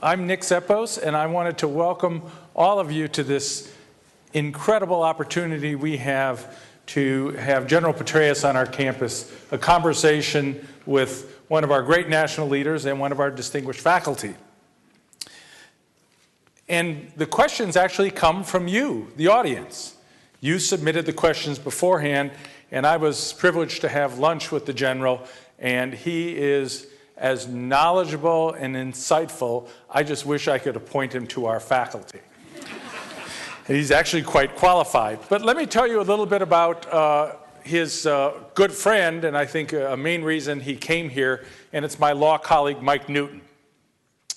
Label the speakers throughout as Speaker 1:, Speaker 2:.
Speaker 1: I'm Nick Zeppos, and I wanted to welcome all of you to this incredible opportunity we have to have General Petraeus on our campus, a conversation with one of our great national leaders and one of our distinguished faculty. And the questions actually come from you, the audience. You submitted the questions beforehand, and I was privileged to have lunch with the General, and he is as knowledgeable and insightful. I just wish I could appoint him to our faculty. He's actually quite qualified. But let me tell you a little bit about his good friend, and I think a main reason he came here, and it's my law colleague, Mike Newton.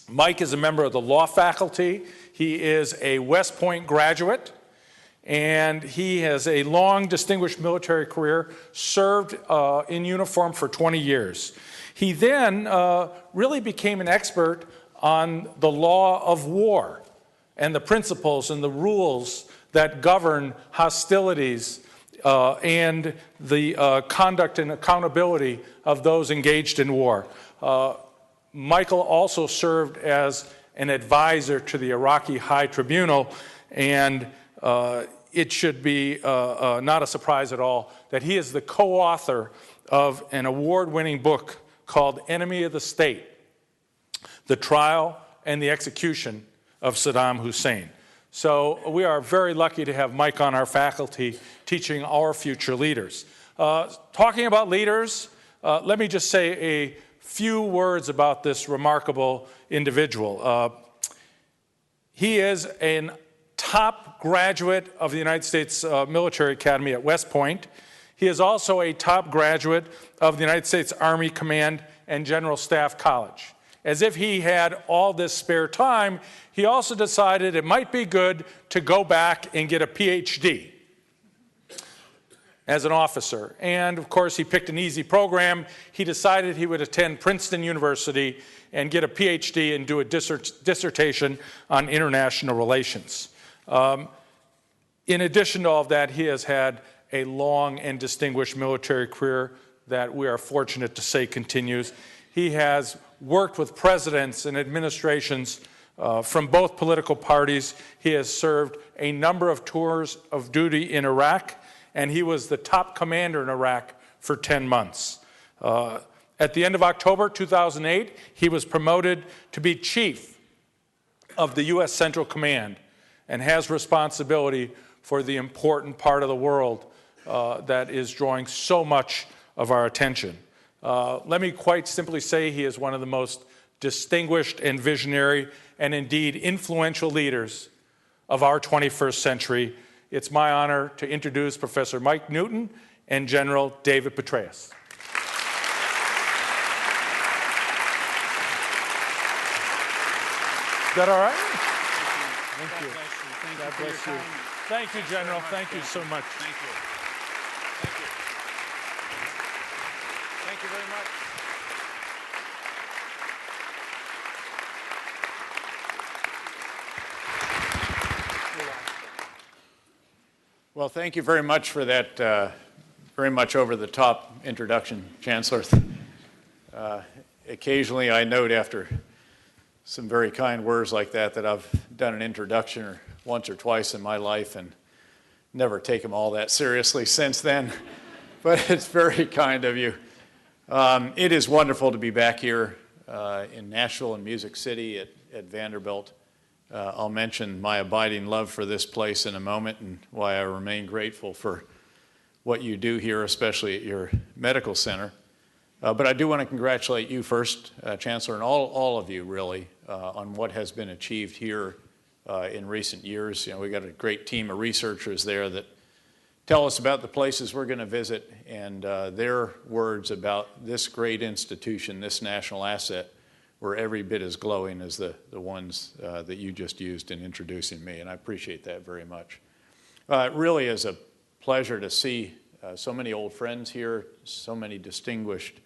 Speaker 1: Mike is a member of the law faculty. He is a West Point graduate, and he has a long, distinguished military career, served in uniform for 20 years. He then really became an expert on the law of war and the principles and the rules that govern hostilities and the conduct and accountability of those engaged in war. Michael also served as an advisor to the Iraqi High Tribunal, and it should be not a surprise at all that he is the co-author of an award-winning book called Enemy of the State: The Trial and the Execution of Saddam Hussein. So we are very lucky to have Mike on our faculty teaching our future leaders. Talking about leaders, let me just say a few words about this remarkable individual. He is a top graduate of the United States Military Academy at West Point. He is also a top graduate of the United States Army Command and General Staff College. As if he had all this spare time, he also decided it might be good to go back and get a PhD as an officer. And of course, he picked an easy program. He decided he would attend Princeton University and get a PhD and do a dissertation on international relations. In addition to all of that, he has had a long and distinguished military career that we are fortunate to say continues. He has worked with presidents and administrations from both political parties. He has served a number of tours of duty in Iraq, and he was the top commander in Iraq for 10 months. At the end of October 2008, he was promoted to be chief of the U.S. Central Command and has responsibility for the important part of the world that is drawing so much of our attention. Let me quite simply say he is one of the most distinguished and visionary and indeed influential leaders of our 21st century. It's my honor to introduce Professor Mike Newton and General David Petraeus. Is that all right? Thank you. God bless you. Thank you, General. Thank you so much.
Speaker 2: Thank you. Thank you. Thank you very much. Well, thank you very much for that very much over-the-top introduction, Chancellor. Occasionally I note after some very kind words like that I've done an introduction once or twice in my life and never take them all that seriously since then. But it's very kind of you. It is wonderful to be back here in Nashville and Music City at Vanderbilt. I'll mention my abiding love for this place in a moment and why I remain grateful for what you do here, especially at your medical center. But I do want to congratulate you first, Chancellor, and all of you, really, on what has been achieved here in recent years. You know, we've got a great team of researchers there that tell us about the places we're going to visit, and their words about this great institution, this national asset, were every bit as glowing as the ones that you just used in introducing me, and I appreciate that very much. It really is a pleasure to see so many old friends here, so many distinguished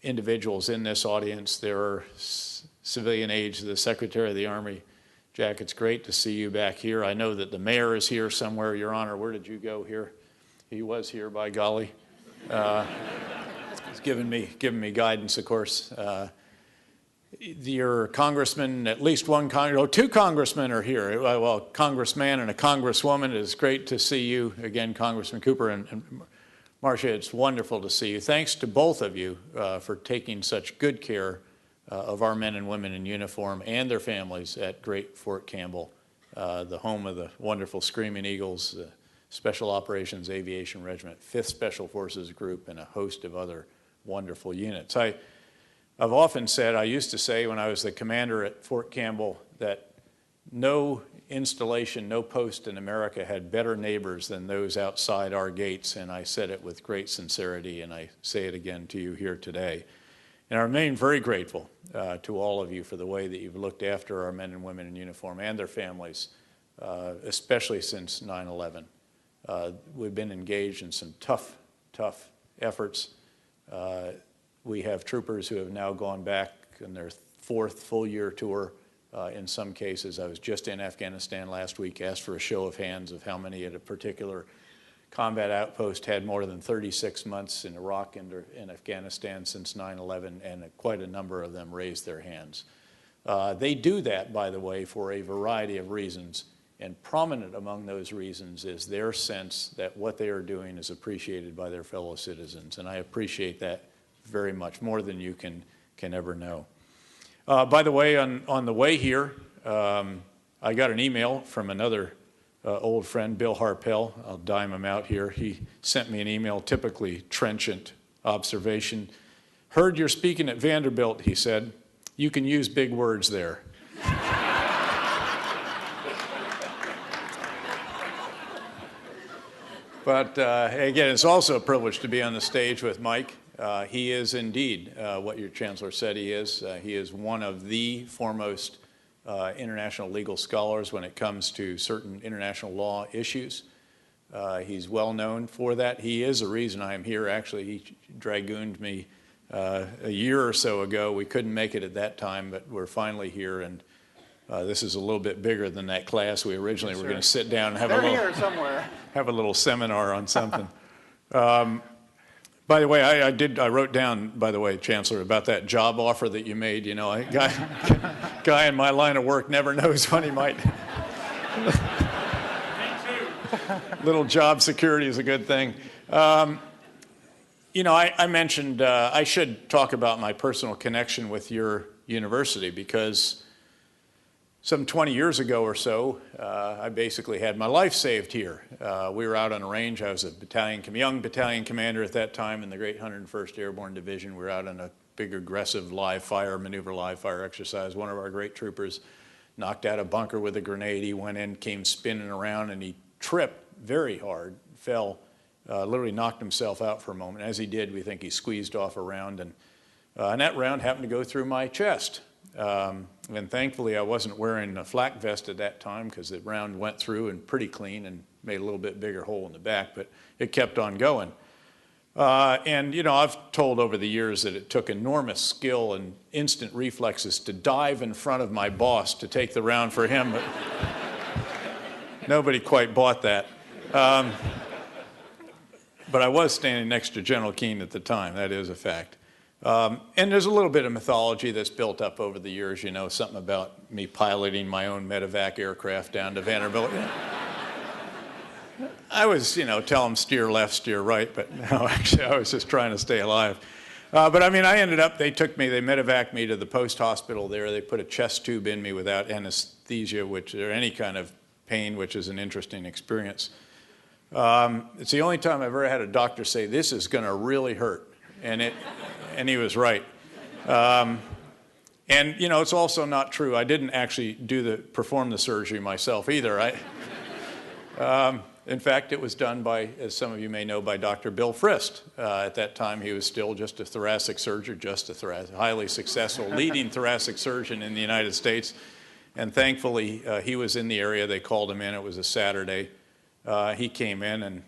Speaker 2: individuals in this audience. There are civilian age, the Secretary of the Army. Jack, it's great to see you back here. I know that the mayor is here somewhere, Your Honor. Where did you go here? He was here, by golly. He's given me guidance, of course. your congressman, at least two congressmen are here. Well, a congressman and a congresswoman. It is great to see you again, Congressman Cooper and Marcia. It's wonderful to see you. Thanks to both of you for taking such good care of our men and women in uniform and their families at Great Fort Campbell, the home of the wonderful Screaming Eagles, the Special Operations Aviation Regiment, 5th Special Forces Group, and a host of other wonderful units. I've often said, I used to say when I was the commander at Fort Campbell, that no installation, no post in America had better neighbors than those outside our gates, and I said it with great sincerity, and I say it again to you here today. And I remain very grateful to all of you for the way that you've looked after our men and women in uniform and their families, especially since 9/11. We've been engaged in some tough efforts. We have troopers who have now gone back in their 4th full-year tour. In some cases, I was just in Afghanistan last week, asked for a show of hands of how many at a particular combat outpost had more than 36 months in Iraq and in Afghanistan since 9/11, and quite a number of them raised their hands. They do that, by the way, for a variety of reasons, and prominent among those reasons is their sense that what they are doing is appreciated by their fellow citizens, and I appreciate that very much, more than you can ever know. By the way, on the way here, I got an email from another old friend, Bill Harpel. I'll dime him out here. He sent me an email, typically trenchant observation. Heard you're speaking at Vanderbilt, he said. You can use big words there. But again, it's also a privilege to be on the stage with Mike. He is indeed what your chancellor said he is. He is one of the foremost international legal scholars when it comes to certain international law issues. He's well known for that. He is the reason I am here. Actually, he dragooned me a year or so ago. We couldn't make it at that time, but we're finally here, and this is a little bit bigger than that class we originally were going to sit down and have a little seminar on something. By the way, I wrote down, by the way, Chancellor, about that job offer that you made. You know, a guy in my line of work never knows when he might. Me too. Little job security is a good thing. You know, I mentioned I should talk about my personal connection with your university, because some 20 years ago or so, I basically had my life saved here. We were out on a range. I was a young battalion commander at that time in the Great 101st Airborne Division. We were out on a big, aggressive maneuver live fire exercise. One of our great troopers knocked out a bunker with a grenade. He went in, came spinning around, and he tripped very hard, fell, literally knocked himself out for a moment. As he did, we think he squeezed off a round, and that round happened to go through my chest. And thankfully I wasn't wearing a flak vest at that time, because the round went through and pretty clean and made a little bit bigger hole in the back, but it kept on going. And you know, I've told over the years that it took enormous skill and instant reflexes to dive in front of my boss to take the round for him, but nobody quite bought that. But I was standing next to General Keane at the time. That is a fact. And there's a little bit of mythology that's built up over the years, you know, something about me piloting my own medevac aircraft down to Vanderbilt. I was, you know, tell them steer left, steer right, but no, actually I was just trying to stay alive. But I mean, they medevaced me to the post hospital there. They put a chest tube in me without anesthesia, or any kind of pain, which is an interesting experience. It's the only time I've ever had a doctor say, "This is going to really hurt," and he was right. And you know, it's also not true. I didn't actually perform the surgery myself either. In fact, it was done by, as some of you may know, by Dr. Bill Frist. At that time, he was still just a thoracic surgeon, highly successful, leading thoracic surgeon in the United States. And thankfully, he was in the area. They called him in. It was a Saturday. He came in and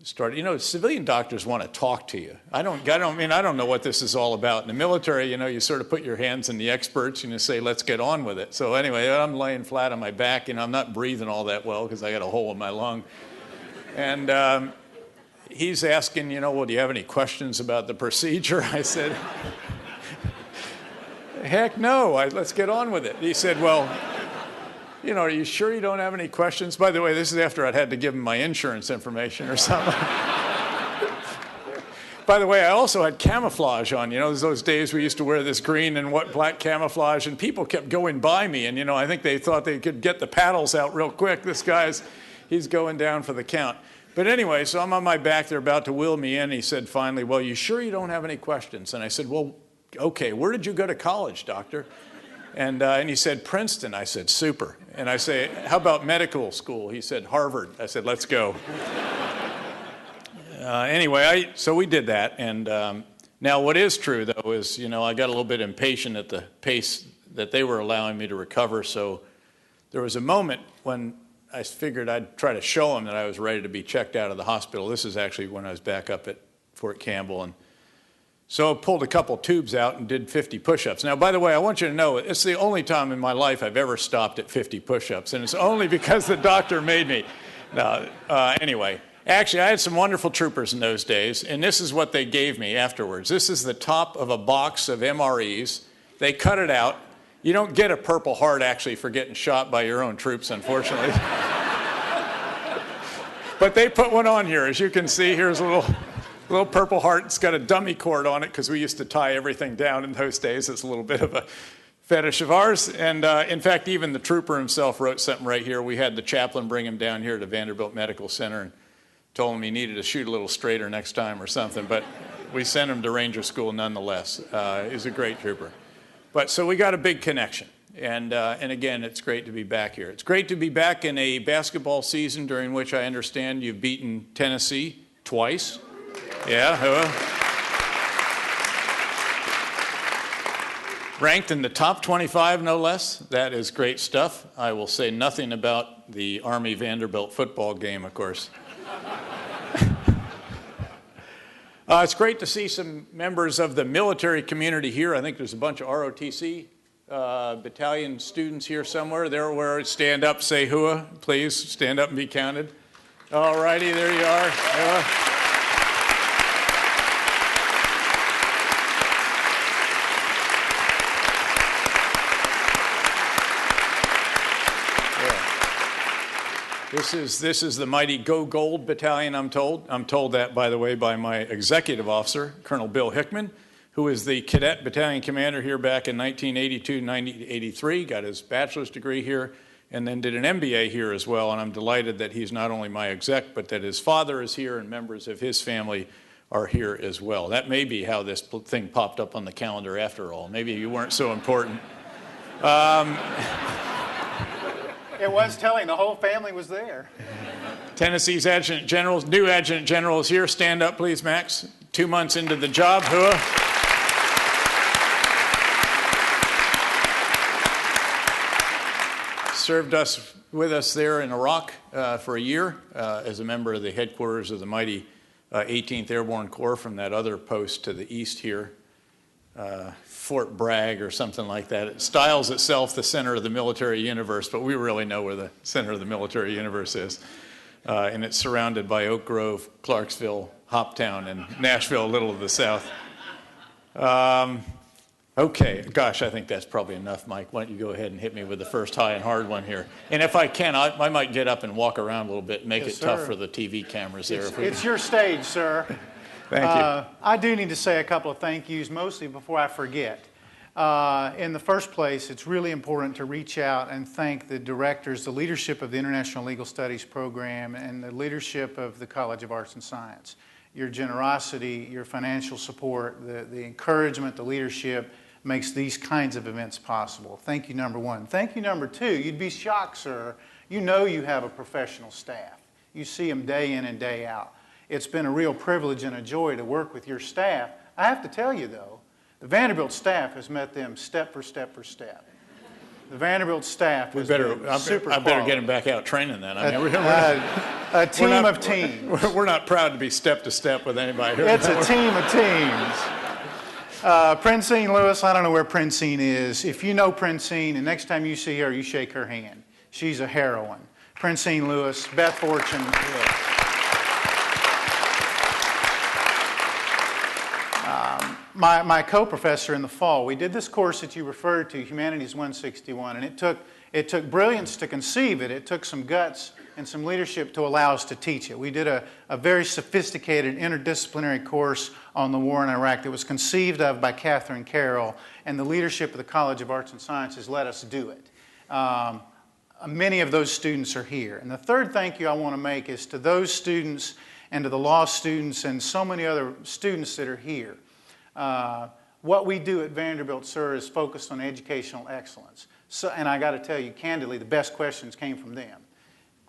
Speaker 2: started. You know, civilian doctors want to talk to you. I don't know what this is all about. In the military, you know, you sort of put your hands in the experts and you say, let's get on with it. So anyway, I'm laying flat on my back, and I'm not breathing all that well because I got a hole in my lung. And he's asking, you know, well, do you have any questions about the procedure? I said, Heck no, let's get on with it. He said, well, are you sure you don't have any questions? By the way, this is after I'd had to give him my insurance information or something. By the way, I also had camouflage on. Those days we used to wear this green and black camouflage, and people kept going by me, and, I think they thought they could get the paddles out real quick. This guy's, he's going down for the count. But anyway, so I'm on my back. They're about to wheel me in. He said finally, well, you sure you don't have any questions? And I said, well, okay, where did you go to college, doctor? And he said, Princeton. I said, super. And I say, how about medical school? He said, Harvard. I said, let's go. Anyway, so we did that. And now what is true, though, is, I got a little bit impatient at the pace that they were allowing me to recover. So there was a moment when I figured I'd try to show them that I was ready to be checked out of the hospital. This is actually when I was back up at Fort Campbell. And so I pulled a couple tubes out and did 50 push-ups. Now, by the way, I want you to know, it's the only time in my life I've ever stopped at 50 push-ups, and it's only because the doctor made me. Anyway, actually, I had some wonderful troopers in those days, and this is what they gave me afterwards. This is the top of a box of MREs. They cut it out. You don't get a Purple Heart, actually, for getting shot by your own troops, unfortunately. But they put one on here. As you can see, here's a little Purple Heart. It's got a dummy cord on it because we used to tie everything down in those days. It's a little bit of a fetish of ours. And in fact, even the trooper himself wrote something right here. We had the chaplain bring him down here to Vanderbilt Medical Center and told him he needed to shoot a little straighter next time or something. But we sent him to Ranger School nonetheless. He's a great trooper. But so we got a big connection. And again, it's great to be back here. It's great to be back in a basketball season during which I understand you've beaten Tennessee twice. Yeah, ranked in the top 25, no less. That is great stuff. I will say nothing about the Army-Vanderbilt football game, of course. It's great to see some members of the military community here. I think there's a bunch of ROTC battalion students here somewhere. There where stand up, say hua, please. Stand up and be counted. All righty, there you are. This is the mighty Go Gold Battalion, I'm told. I'm told that, by the way, by my executive officer, Colonel Bill Hickman, who was the cadet battalion commander here back in 1982, 1983, got his bachelor's degree here, and then did an MBA here as well. And I'm delighted that he's not only my exec, but that his father is here and members of his family are here as well. That may be how this thing popped up on the calendar after all. Maybe you weren't so important.
Speaker 3: It was telling. The whole family was there.
Speaker 2: Tennessee's Adjutant General, new Adjutant General is here. Stand up, please, Max. 2 months into the job. Hua. Served with us there in Iraq for a year as a member of the headquarters of the mighty 18th Airborne Corps from that other post to the east here. Fort Bragg or something like that. It styles itself the center of the military universe, but we really know where the center of the military universe is. And it's surrounded by Oak Grove, Clarksville, Hoptown, and Nashville, a little to the south. Okay, gosh, I think that's probably enough, Mike. Why don't you go ahead and hit me with the first high and hard one here. And if I can, I might get up and walk around a little bit and make it tough for the TV cameras there.
Speaker 3: It's your stage, sir.
Speaker 2: Thank you.
Speaker 3: I do need to say a couple of thank yous, mostly before I forget. In the first place, it's really important to reach out and thank the directors, the leadership of the International Legal Studies program, and the leadership of the College of Arts and Science. Your generosity, your financial support, the encouragement, the leadership makes these kinds of events possible. Thank you, number one. Thank you, number two. You'd be shocked, sir. You know you have a professional staff. You see them day in and day out. It's been a real privilege and a joy to work with your staff. I have to tell you, though, the Vanderbilt staff has met them step for step for step. The Vanderbilt staff has been super
Speaker 2: I better get him back out training then. I mean,
Speaker 3: a team of teams.
Speaker 2: We're not proud to be step to step with anybody.
Speaker 3: It's a team of teams. Princine Lewis, I don't know where Princine is. If you know Princine, and next time you see her, you shake her hand. She's a heroine. Princine Lewis, Beth Fortune. my co-professor in the fall, we did this course that you referred to, Humanities 161, and it took brilliance to conceive it. It took some guts and some leadership to allow us to teach it. We did a very sophisticated interdisciplinary course on the war in Iraq that was conceived of by Catherine Carroll, and the leadership of the College of Arts and Sciences let us do it. Many of those students are here. And the third thank you I want to make is to those students and to the law students and so many other students that are here. What we do at Vanderbilt, sir, is focused on educational excellence. So, and I got to tell you, candidly, the best questions came from them.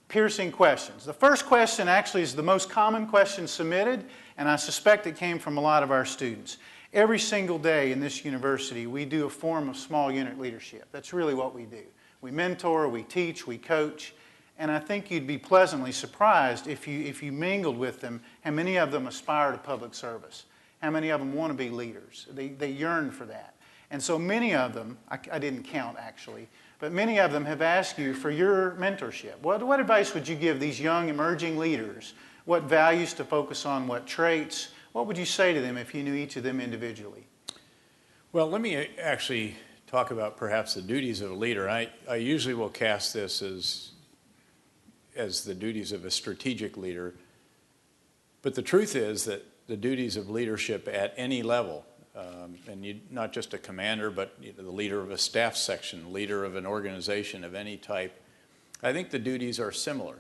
Speaker 3: Piercing questions. The first question actually is the most common question submitted, and I suspect it came from a lot of our students. Every single day in this university, we do a form of small unit leadership. That's really what we do. We mentor, we teach, we coach, and I think you'd be pleasantly surprised if you mingled with them how many of them aspire to public service, how many of them want to be leaders. They yearn for that. And so many of them, I didn't count actually, but many of them have asked you for your mentorship. What advice would you give these young emerging leaders? What values to focus on, what traits? What would you say to them if you knew each of them individually?
Speaker 2: Well, let me actually talk about perhaps the duties of a leader. I usually will cast this as the duties of a strategic leader, but the truth is that the duties of leadership at any level, and not just a commander, but the leader of a staff section, leader of an organization of any type, I think the duties are similar,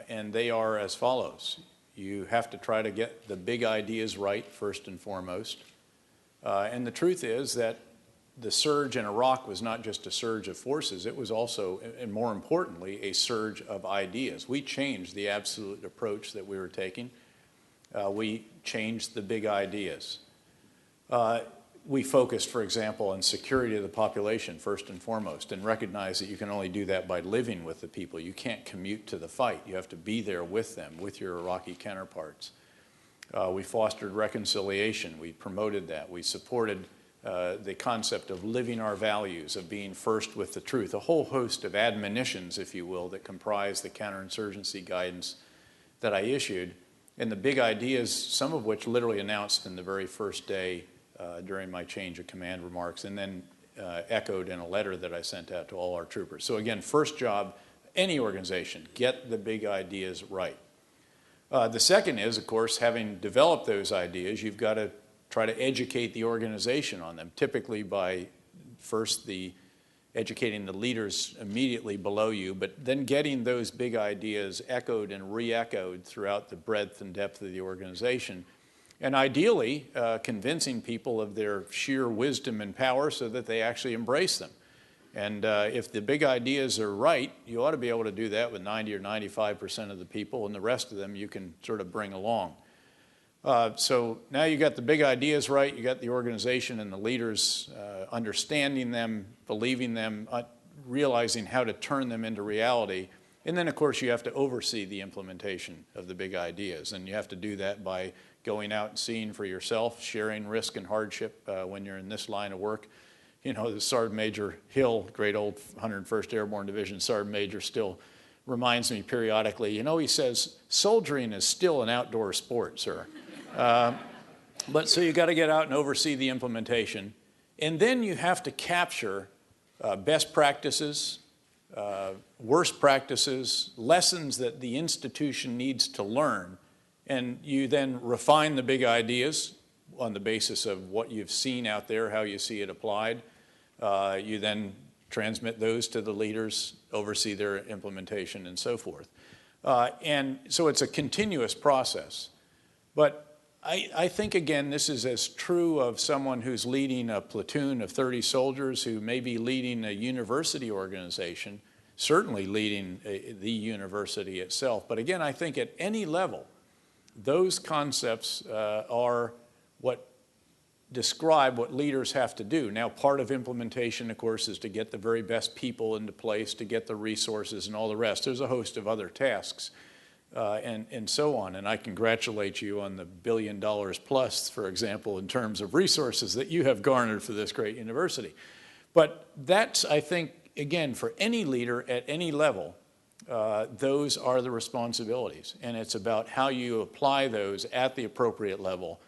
Speaker 2: and they are as follows. You have to try to get the big ideas right first and foremost, and the truth is that the surge in Iraq was not just a surge of forces, it was also, and more importantly, a surge of ideas. We changed the absolute approach that we were taking. We changed the big ideas. We focused, for example, on security of the population first and foremost, and recognized that you can only do that by living with the people. You can't commute to the fight. You have to be there with them, with your Iraqi counterparts. We fostered reconciliation. We promoted that. We supported the concept of living our values, of being first with the truth, a whole host of admonitions, if you will, that comprise the counterinsurgency guidance that I issued. And the big ideas, some of which literally announced in the very first day during my change of command remarks, and then echoed in a letter that I sent out to all our troopers. So again, first job, any organization, get the big ideas right. The second is, of course, having developed those ideas, you've got to try to educate the organization on them, typically by first educating the leaders immediately below you, but then getting those big ideas echoed and re-echoed throughout the breadth and depth of the organization, and ideally convincing people of their sheer wisdom and power so that they actually embrace them. And if the big ideas are right, you ought to be able to do that with 90 or 95% of the people, and the rest of them you can sort of bring along. So now you got the big ideas right, you got the organization and the leaders understanding them, believing them, realizing how to turn them into reality. And then, of course, you have to oversee the implementation of the big ideas. And you have to do that by going out and seeing for yourself, sharing risk and hardship when you're in this line of work. You know, the Sergeant Major Hill, great old 101st Airborne Division Sergeant Major, still reminds me periodically, you know, he says, soldiering is still an outdoor sport, sir. But so you got to get out and oversee the implementation. And then you have to capture best practices, worst practices, lessons that the institution needs to learn. And you then refine the big ideas on the basis of what you've seen out there, how you see it applied. You then transmit those to the leaders, oversee their implementation, and so forth. And so it's a continuous process. But I think, again, this is as true of someone who's leading a platoon of 30 soldiers, who may be leading a university organization, certainly leading the university itself. But again, I think at any level, those concepts are what describe what leaders have to do. Now, part of implementation, of course, is to get the very best people into place, to get the resources and all the rest. There's a host of other tasks and so on. And I congratulate you on the $1 billion plus, for example, in terms of resources that you have garnered for this great university. But that's, I think, again, for any leader at any level, those are the responsibilities. And it's about how you apply those at the appropriate level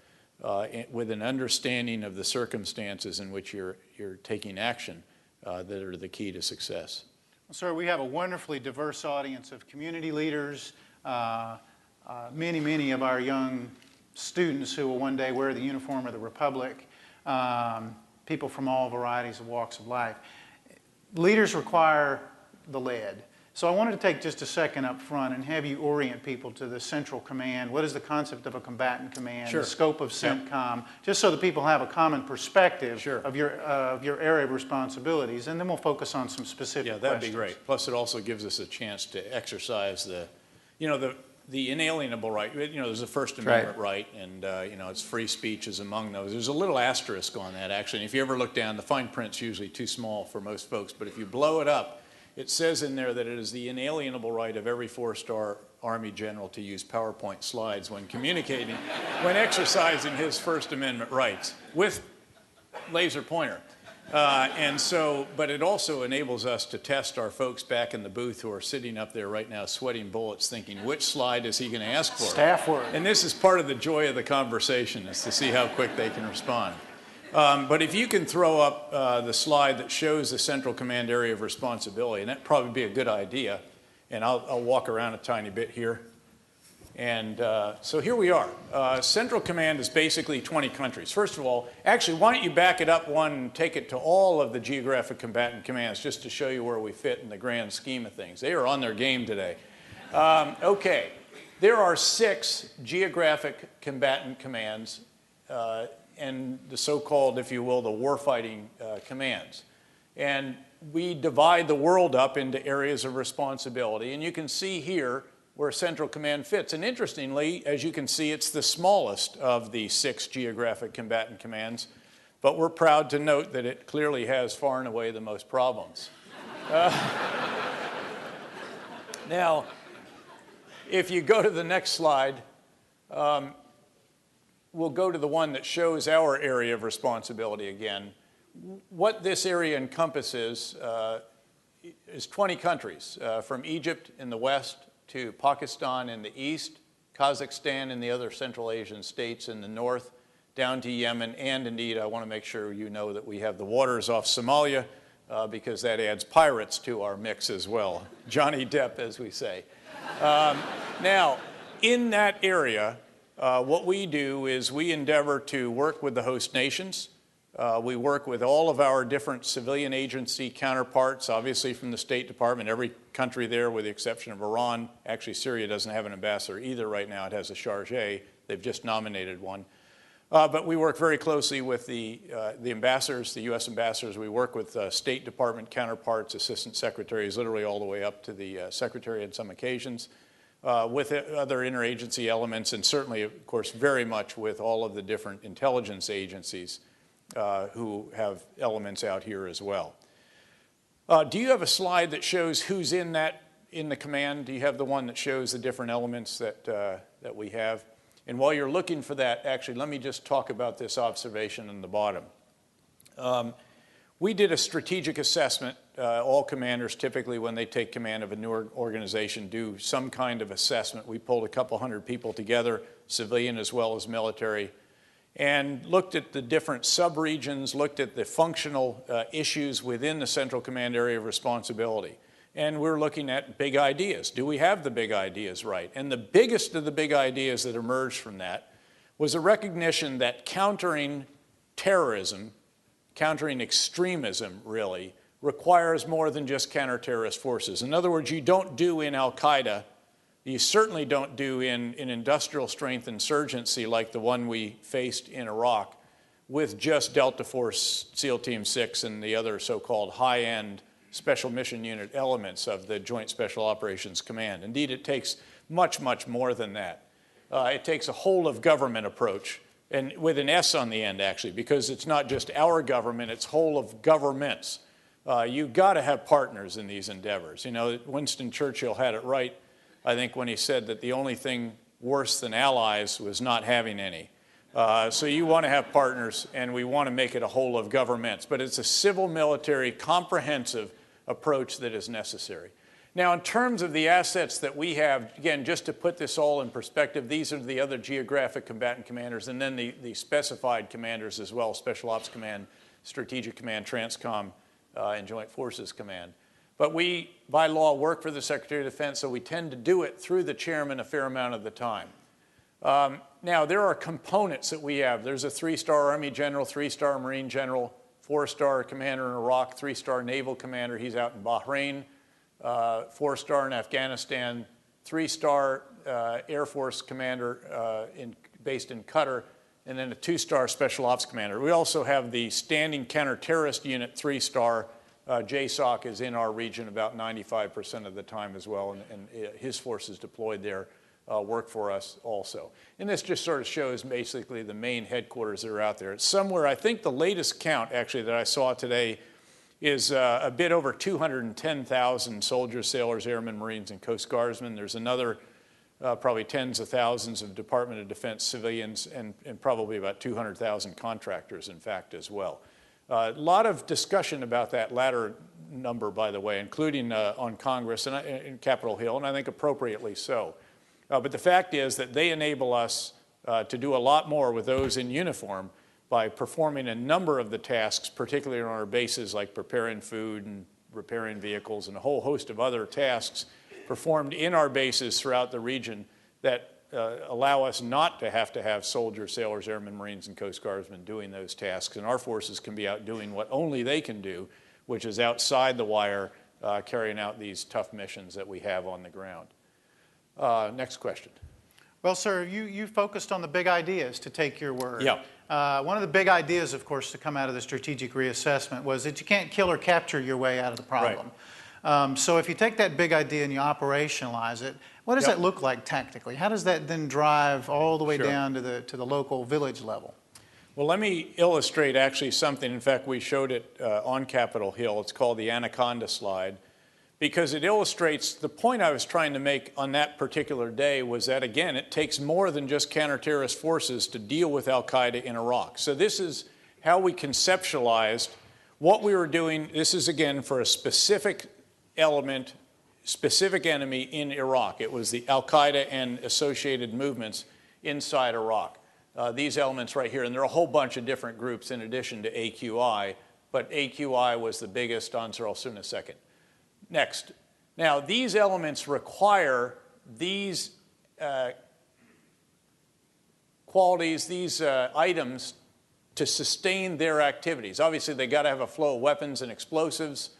Speaker 2: with an understanding of the circumstances in which you're taking action that are the key to success.
Speaker 3: Well, sir, we have a wonderfully diverse audience of community leaders, many of our young students who will one day wear the uniform of the Republic, people from all varieties of walks of life. Leaders require the lead. So I wanted to take just a second up front and have you orient people to the Central Command. What is the concept of a combatant command,
Speaker 2: Sure.
Speaker 3: the scope of Centcom, just so that people have a common perspective
Speaker 2: Sure.
Speaker 3: of your area of responsibilities, and then we'll focus on some specific
Speaker 2: Yeah, that'd
Speaker 3: questions.
Speaker 2: be great. Plus, it also gives us a chance to exercise the inalienable right. There's a First Amendment right, and it's free speech is among those. There's a little asterisk on that, actually. And if you ever look down, the fine print's usually too small for most folks, but if you blow it up, it says in there that it is the inalienable right of every four-star Army general to use PowerPoint slides when communicating, when exercising his First Amendment rights with laser pointer. But it also enables us to test our folks back in the booth who are sitting up there right now sweating bullets thinking, which slide is he going to ask for?
Speaker 3: Staff work.
Speaker 2: And this is part of the joy of the conversation, is to see how quick they can respond. But if you can throw up the slide that shows the Central Command area of responsibility, and that'd probably be a good idea, and I'll walk around a tiny bit here. And so here we are. Central Command is basically 20 countries. First of all, actually, why don't you back it up one and take it to all of the geographic combatant commands just to show you where we fit in the grand scheme of things. They are on their game today. Okay, there are 6 geographic combatant commands and the so-called, if you will, the warfighting commands. And we divide the world up into areas of responsibility. And you can see here where Central Command fits. And interestingly, as you can see, it's the smallest of the 6 geographic combatant commands. But we're proud to note that it clearly has far and away the most problems. Now, if you go to the next slide, we'll go to the one that shows our area of responsibility again. What this area encompasses is 20 countries, from Egypt in the west to Pakistan in the east, Kazakhstan and the other Central Asian states in the north, down to Yemen, and indeed, I want to make sure you know that we have the waters off Somalia, because that adds pirates to our mix as well. Johnny Depp, as we say. Now, in that area, what we do is we endeavor to work with the host nations. We work with all of our different civilian agency counterparts, obviously from the State Department, every country there with the exception of Iran. Actually, Syria doesn't have an ambassador either right now. It has a chargé. They've just nominated one. But we work very closely with the ambassadors, the U.S. ambassadors. We work with State Department counterparts, assistant secretaries, literally all the way up to the secretary on some occasions. With other interagency elements, and certainly, of course, very much with all of the different intelligence agencies who have elements out here as well. Do you have a slide that shows who's in the command? Do you have the one that shows the different elements that we have? And while you're looking for that, actually, let me just talk about this observation in the bottom. We did a strategic assessment. All commanders typically, when they take command of a new organization, do some kind of assessment. We pulled a couple hundred people together, civilian as well as military, and looked at the different subregions, looked at the functional issues within the Central Command area of responsibility. And we're looking at big ideas. Do we have the big ideas right? And the biggest of the big ideas that emerged from that was a recognition that countering terrorism, countering extremism, really, requires more than just counter-terrorist forces. In other words, you don't do in al-Qaeda, you certainly don't do in industrial strength insurgency like the one we faced in Iraq with just Delta Force, SEAL Team 6, and the other so-called high-end Special Mission Unit elements of the Joint Special Operations Command. Indeed, it takes much, much more than that. It takes a whole-of-government approach, and with an S on the end, actually, because it's not just our government, it's whole of governments. You've got to have partners in these endeavors. You know, Winston Churchill had it right, I think, when he said that the only thing worse than allies was not having any. So you want to have partners, and we want to make it a whole of governments. But it's a civil-military, comprehensive approach that is necessary. Now, in terms of the assets that we have, again, just to put this all in perspective, these are the other geographic combatant commanders, and then the specified commanders as well, Special Ops Command, Strategic Command, Transcom, and Joint Forces Command. But we, by law, work for the Secretary of Defense, so we tend to do it through the chairman a fair amount of the time. Now, there are components that we have. There's a 3-star Army general, 3-star Marine general, 4-star commander in Iraq, 3-star naval commander. He's out in Bahrain. 4-star in Afghanistan, 3-star Air Force commander based in Qatar, and then a 2-star Special Ops commander. We also have the Standing Counter-Terrorist Unit 3-star. JSOC is in our region about 95% of the time as well, and his forces deployed there work for us also. And this just sort of shows basically the main headquarters that are out there. It's somewhere, I think the latest count actually that I saw today is a bit over 210,000 soldiers, sailors, airmen, Marines, and Coast Guardsmen. There's another probably tens of thousands of Department of Defense civilians and probably about 200,000 contractors, in fact, as well. A lot of discussion about that latter number, by the way, including on Congress and in Capitol Hill, and I think appropriately so. But the fact is that they enable us to do a lot more with those in uniform by performing a number of the tasks, particularly on our bases like preparing food and repairing vehicles and a whole host of other tasks performed in our bases throughout the region that allow us not to have soldiers, sailors, airmen, Marines, and Coast Guardsmen doing those tasks. And our forces can be out doing what only they can do, which is outside the wire, carrying out these tough missions that we have on the ground. Next question.
Speaker 3: Well, sir, you focused on the big ideas, to take your word.
Speaker 2: Yeah.
Speaker 3: One of the big ideas, of course, to come out of the strategic reassessment was that you can't kill or capture your way out of the problem. Right. So if you take that big idea and you operationalize it, what does that look like tactically? How does that then drive all the way down to the local village level?
Speaker 2: Well, let me illustrate actually something. In fact, we showed it on Capitol Hill. It's called the Anaconda slide, because it illustrates the point I was trying to make on that particular day was that, again, it takes more than just counter-terrorist forces to deal with al-Qaeda in Iraq. So this is how we conceptualized what we were doing. This is, again, for a specific element, specific enemy in Iraq. It was the al-Qaeda and associated movements inside Iraq. These elements right here, and there are a whole bunch of different groups in addition to AQI, but AQI was the biggest, Ansar al-Sunna second. Next. Now, these elements require these qualities, these items to sustain their activities. Obviously, they got to have a flow of weapons and explosives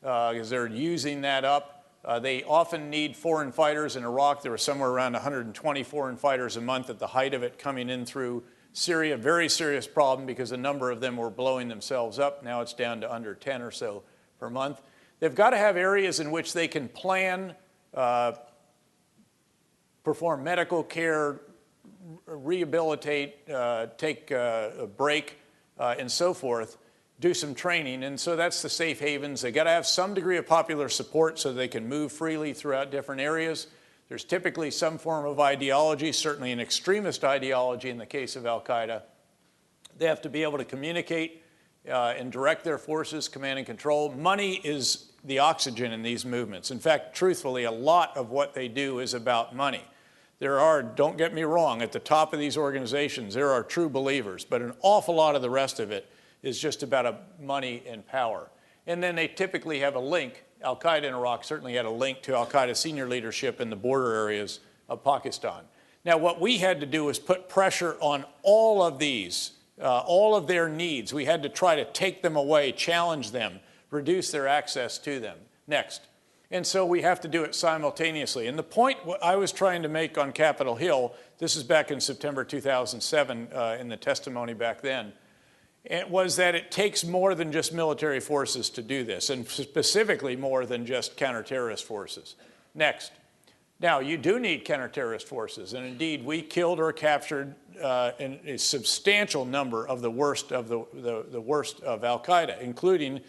Speaker 2: because they're using that up. They often need foreign fighters. In Iraq, there were somewhere around 120 foreign fighters a month at the height of it coming in through Syria. Very serious problem because a number of them were blowing themselves up. Now it's down to under 10 or so per month. They've got to have areas in which they can plan, perform medical care, rehabilitate, take a break, and so forth, do some training. And so that's the safe havens. They've got to have some degree of popular support so they can move freely throughout different areas. There's typically some form of ideology, certainly an extremist ideology in the case of al-Qaeda. They have to be able to communicate and direct their forces, command and control. Money is the oxygen in these movements. In fact, truthfully, a lot of what they do is about money. There are, don't get me wrong, at the top of these organizations, there are true believers, but an awful lot of the rest of it is just about money and power. And then they typically have a link. Al-Qaeda in Iraq certainly had a link to al-Qaeda senior leadership in the border areas of Pakistan. Now, what we had to do was put pressure on all of these, all of their needs. We had to try to take them away, challenge them, reduce their access to them. Next. And so we have to do it simultaneously. And the point I was trying to make on Capitol Hill, this is back in September 2007 in the testimony back then, it was that it takes more than just military forces to do this, and specifically more than just counter-terrorist forces. Next. Now, you do need counter-terrorist forces, and indeed, we killed or captured a substantial number of the worst of the worst of al-Qaeda, including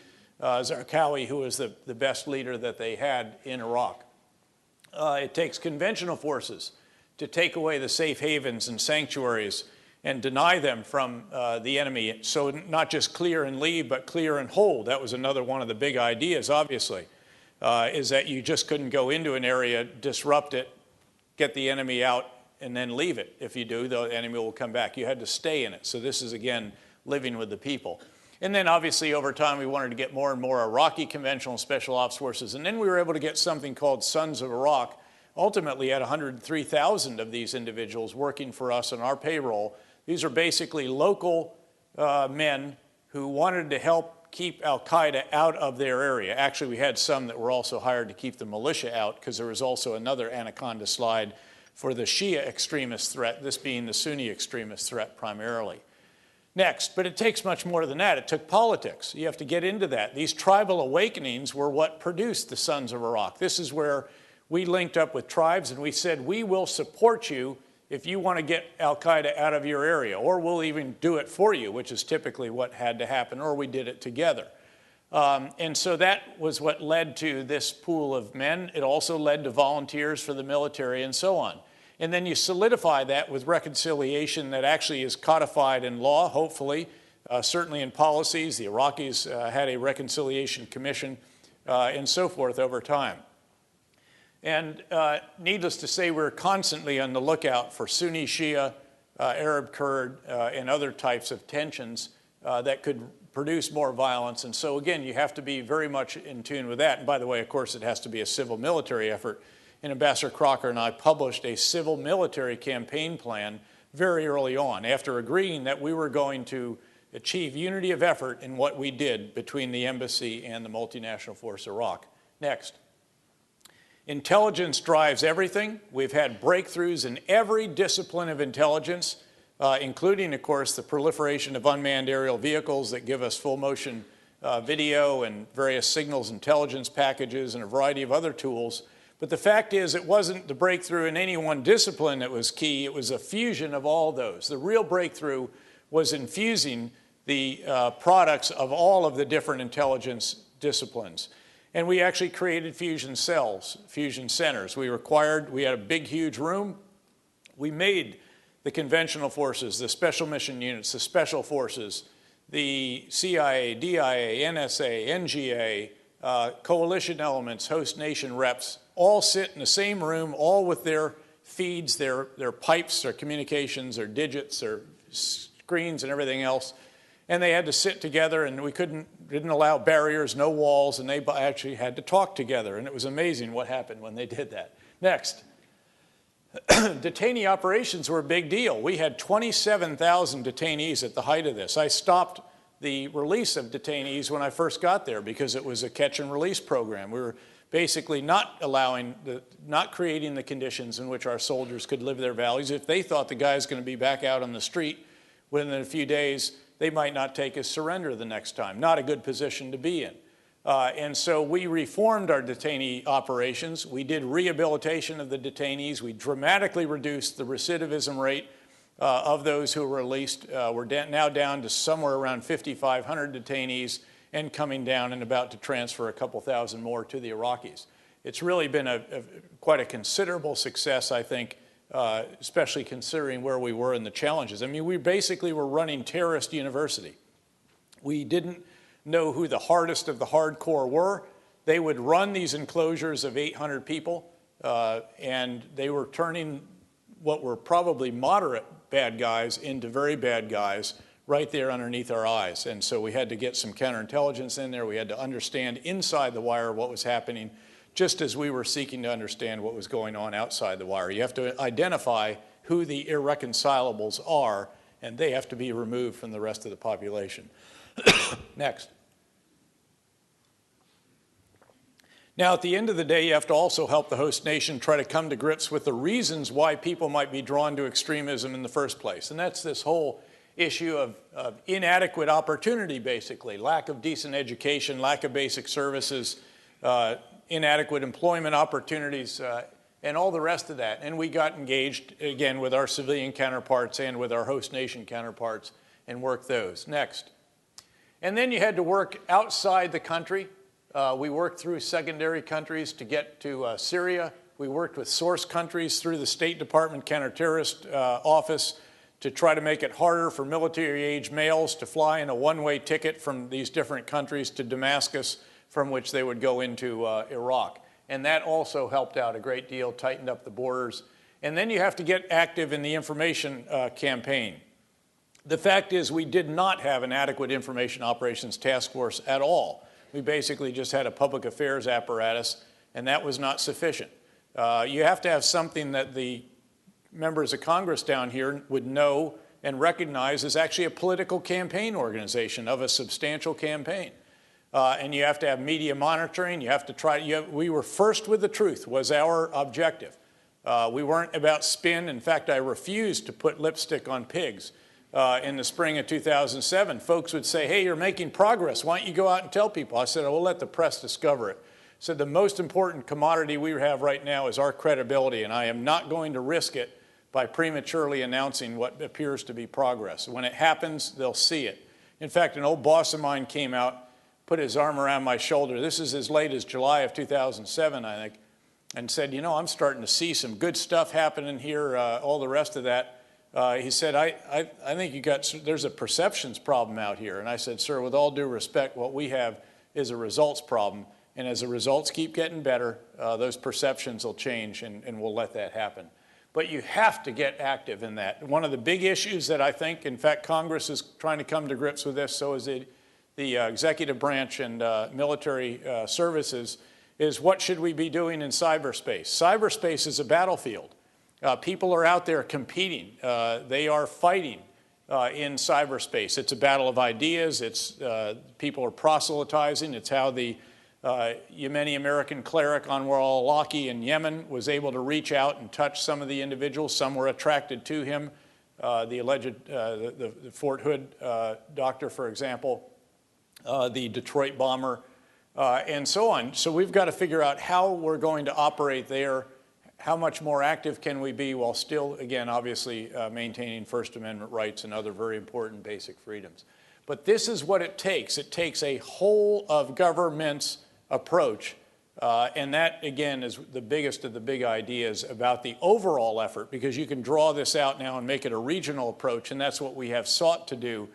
Speaker 2: Zarqawi, who was the best leader that they had in Iraq. It takes conventional forces to take away the safe havens and sanctuaries and deny them from the enemy. So not just clear and leave, but clear and hold. That was another one of the big ideas, obviously. is that you just couldn't go into an area, disrupt it, get the enemy out, and then leave it. If you do, the enemy will come back. You had to stay in it. So this is, again, living with the people. And then obviously over time we wanted to get more and more Iraqi conventional special ops forces. And then we were able to get something called Sons of Iraq. Ultimately had 103,000 of these individuals working for us on our payroll. These are basically local men who wanted to help keep al-Qaeda out of their area. Actually, we had some that were also hired to keep the militia out, because there was also another anaconda slide for the Shia extremist threat, this being the Sunni extremist threat primarily. Next, but it takes much more than that. It took politics. You have to get into that. These tribal awakenings were what produced the Sons of Iraq. This is where we linked up with tribes and we said, we will support you if you want to get al-Qaeda out of your area, or we'll even do it for you, which is typically what had to happen, or we did it together. And so that was what led to this pool of men. It also led to volunteers for the military and so on. And then you solidify that with reconciliation that actually is codified in law, hopefully, certainly in policies. The Iraqis had a reconciliation commission and so forth over time. And needless to say, we're constantly on the lookout for Sunni, Shia, Arab, Kurd, and other types of tensions that could produce more violence. And so again, you have to be very much in tune with that. And by the way, of course, it has to be a civil military effort. And Ambassador Crocker and I published a civil military campaign plan very early on, after agreeing that we were going to achieve unity of effort in what we did between the embassy and the multinational force Iraq. Next. Intelligence drives everything. We've had breakthroughs in every discipline of intelligence, including, of course, the proliferation of unmanned aerial vehicles that give us full motion video and various signals intelligence packages and a variety of other tools. But the fact is, it wasn't the breakthrough in any one discipline that was key. It was a fusion of all those. The real breakthrough was infusing the products of all of the different intelligence disciplines. And we actually created fusion cells, fusion centers. We had a big, huge room. We made the conventional forces, the special mission units, the special forces, the CIA, DIA, NSA, NGA, coalition elements, host nation reps, all sit in the same room, all with their feeds, their pipes, their communications, their digits, their screens and everything else. And they had to sit together, and we didn't allow barriers, no walls, and they actually had to talk together. And it was amazing what happened when they did that. Next. Detainee operations were a big deal. We had 27,000 detainees at the height of this. I stopped the release of detainees when I first got there because it was a catch and release program. We were basically not creating the conditions in which our soldiers could live their values. If they thought the guy's going to be back out on the street within a few days, they might not take his surrender the next time. Not a good position to be in. And so we reformed our detainee operations. We did rehabilitation of the detainees. We dramatically reduced the recidivism rate of those who were released. We're now down to somewhere around 5,500 detainees and coming down and about to transfer a couple thousand more to the Iraqis. It's really been quite a considerable success, I think, especially considering where we were in the challenges. I mean, we basically were running terrorist university. We didn't know who the hardest of the hardcore were. They would run these enclosures of 800 people, and they were turning what were probably moderate bad guys into very bad guys right there underneath our eyes. And so we had to get some counterintelligence in there. We had to understand inside the wire what was happening, just as we were seeking to understand what was going on outside the wire. You have to identify who the irreconcilables are, and they have to be removed from the rest of the population. Next. Now, at the end of the day, you have to also help the host nation try to come to grips with the reasons why people might be drawn to extremism in the first place. And that's this whole issue of inadequate opportunity, basically. Lack of decent education, lack of basic services, inadequate employment opportunities, and all the rest of that. And we got engaged, again, with our civilian counterparts and with our host nation counterparts and worked those. Next. And then you had to work outside the country. We worked through secondary countries to get to Syria. We worked with source countries through the State Department Counterterrorist Office to try to make it harder for military-age males to fly in a one-way ticket from these different countries to Damascus from which they would go into Iraq. And that also helped out a great deal, tightened up the borders. And then you have to get active in the information campaign. The fact is we did not have an adequate information operations task force at all. We basically just had a public affairs apparatus, and that was not sufficient. You have to have something that the members of Congress down here would know and recognize as actually a political campaign organization of a substantial campaign. And you have to have media monitoring. You have to try. We were first with the truth was our objective. We weren't about spin. In fact, I refused to put lipstick on pigs. In the spring of 2007, folks would say, hey, you're making progress. Why don't you go out and tell people? I said, we'll let the press discover it. I said, the most important commodity we have right now is our credibility, and I am not going to risk it by prematurely announcing what appears to be progress. When it happens, they'll see it. In fact, an old boss of mine came out, put his arm around my shoulder. This is as late as July of 2007, I think, and said, you know, I'm starting to see some good stuff happening here, all the rest of that. He said, I think there's a perceptions problem out here. And I said, sir, with all due respect, what we have is a results problem. And as the results keep getting better, those perceptions will change, and we'll let that happen. But you have to get active in that. One of the big issues that I think, in fact, Congress is trying to come to grips with this, so is the executive branch and military services, is what should we be doing in cyberspace? Cyberspace is a battlefield. People are out there competing. They are fighting in cyberspace. It's a battle of ideas. People are proselytizing. It's how the Yemeni American cleric Anwar al-Awlaki in Yemen was able to reach out and touch some of the individuals. Some were attracted to him. The alleged the Fort Hood doctor, for example, the Detroit bomber, and so on. So we've got to figure out how we're going to operate there. How much more active can we be while still, again, obviously maintaining First Amendment rights and other very important basic freedoms. But this is what it takes. It takes a whole of government's approach. And that, again, is the biggest of the big ideas about the overall effort, because you can draw this out now and make it a regional approach, and that's what we have sought to do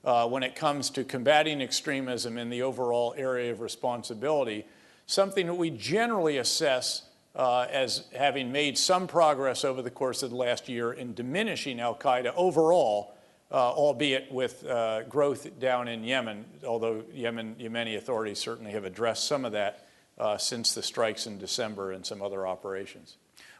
Speaker 2: when it comes to combating extremism in the overall area of responsibility, something that we generally assess as having made some progress over the course of the last year in diminishing al-Qaeda overall, albeit with growth down in Yemen, although Yemeni authorities certainly have addressed some of that since the strikes in December and some other operations.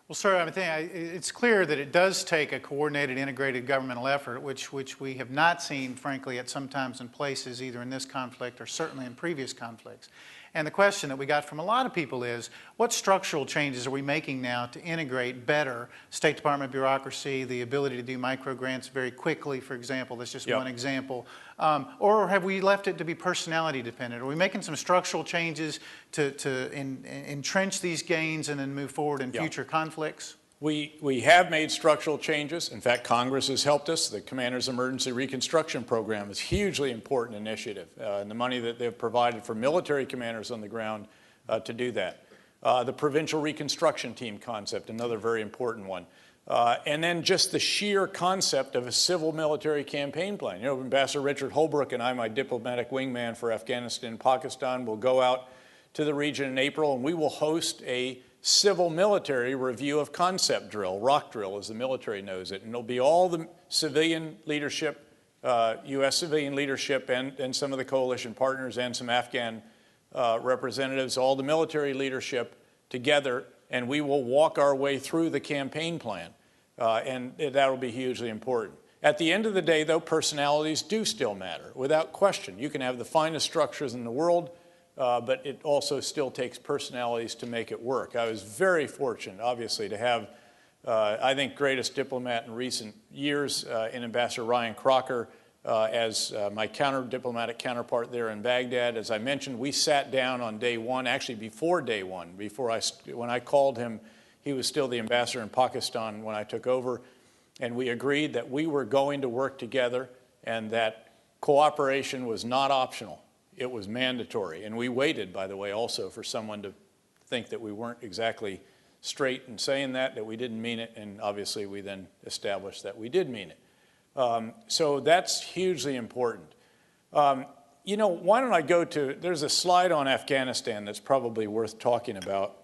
Speaker 3: Well, sir, I think it's clear that it does take a coordinated, integrated governmental effort, which we have not seen, frankly, at some times in places, either in this conflict or certainly in previous conflicts. And the question that we got from a lot of people is, what structural changes are we making now to integrate better State Department bureaucracy, the ability to do microgrants very quickly, for example? That's just one example. Or have we left it to be personality dependent? Are we making some structural changes to entrench these gains and then move forward in future conflicts?
Speaker 2: We have made structural changes. In fact, Congress has helped us. The Commander's Emergency Reconstruction Program is a hugely important initiative, and the money that they've provided for military commanders on the ground to do that. The Provincial Reconstruction Team concept, another very important one. And then just the sheer concept of a civil military campaign plan. You know, Ambassador Richard Holbrooke and I, my diplomatic wingman for Afghanistan and Pakistan, will go out to the region in April, and we will host a civil military review of concept drill, rock drill as the military knows it. And it'll be all the civilian leadership, U.S. civilian leadership and some of the coalition partners and some Afghan representatives, all the military leadership together, and we will walk our way through the campaign plan. And that will be hugely important. At the end of the day, though, personalities do still matter, without question. You can have the finest structures in the world, but it also still takes personalities to make it work. I was very fortunate, obviously, to have, I think, greatest diplomat in recent years in Ambassador Ryan Crocker as my diplomatic counterpart there in Baghdad. As I mentioned, we sat down on day one, actually before day one. When I called him, he was still the ambassador in Pakistan when I took over, and we agreed that we were going to work together and that cooperation was not optional. It was mandatory. And we waited, by the way, also for someone to think that we weren't exactly straight in saying that we didn't mean it, and obviously we then established that we did mean it. So that's hugely important. Why don't I go to, there's a slide on Afghanistan that's probably worth talking about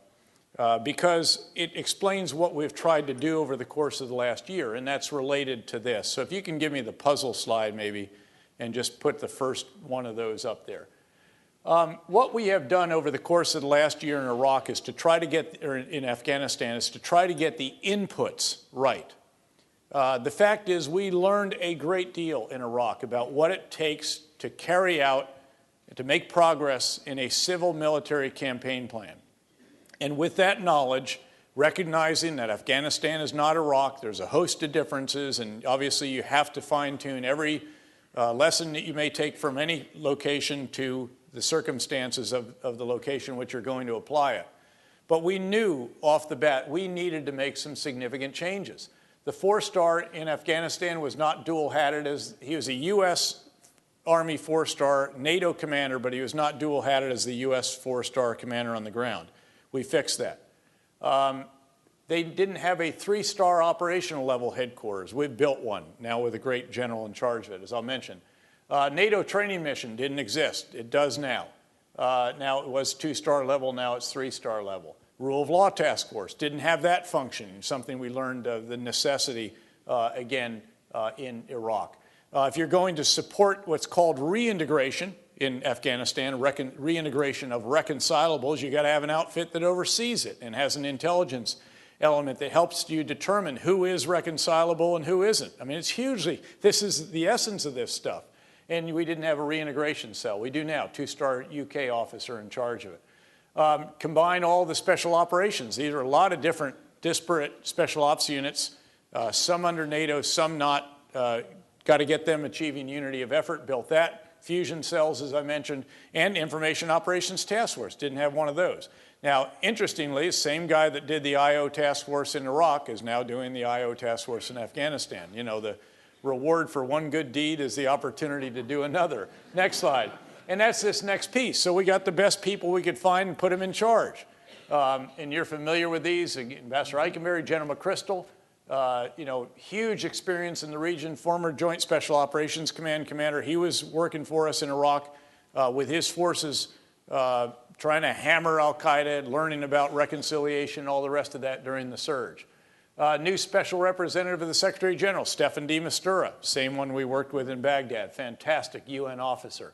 Speaker 2: because it explains what we've tried to do over the course of the last year, and that's related to this. So if you can give me the puzzle slide maybe and just put the first one of those up there. What we have done over the course of the last year in Iraq is to try to get, or in Afghanistan, is to try to get the inputs right. The fact is we learned a great deal in Iraq about what it takes to carry out, to make progress in a civil military campaign plan. And with that knowledge, recognizing that Afghanistan is not Iraq, there's a host of differences, and obviously you have to fine-tune every lesson that you may take from any location to the circumstances of the location in which you're going to apply it. But we knew off the bat we needed to make some significant changes. The four-star in Afghanistan was not dual-hatted. He was a U.S. Army four-star NATO commander, but he was not dual-hatted as the U.S. four-star commander on the ground. We fixed that. They didn't have a three-star operational level headquarters. We've built one now with a great general in charge of it, as I'll mention. NATO training mission didn't exist. It does now. Now it was two-star level, now it's three-star level. Rule of law task force didn't have that function, something we learned of the necessity, again, in Iraq. If you're going to support what's called reintegration in Afghanistan, reintegration of reconcilables, you've got to have an outfit that oversees it and has an intelligence element that helps you determine who is reconcilable and who isn't. I mean, it's hugely, this is the essence of this stuff. And we didn't have a reintegration cell. We do now, two-star UK officer in charge of it. Combine all the special operations. These are a lot of different disparate special ops units, some under NATO, some not. Got to get them achieving unity of effort, built that. Fusion cells, as I mentioned, and Information Operations Task Force. Didn't have one of those. Now, interestingly, the same guy that did the IO Task Force in Iraq is now doing the IO Task Force in Afghanistan. You know, the reward for one good deed is the opportunity to do another. Next slide. And that's this next piece. So we got the best people we could find and put them in charge. And you're familiar with these. Ambassador Eikenberry, General McChrystal, huge experience in the region, former Joint Special Operations Command commander. He was working for us in Iraq with his forces, trying to hammer al-Qaeda, learning about reconciliation, all the rest of that during the surge. New special representative of the Secretary General, Stefan de Mistura, same one we worked with in Baghdad, fantastic UN officer.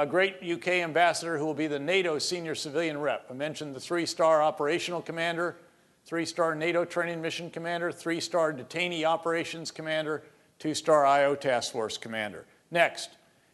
Speaker 2: Great UK ambassador who will be the NATO senior civilian rep. I mentioned the three-star operational commander, three-star NATO training mission commander, three-star detainee operations commander, two-star IO task force commander. Next.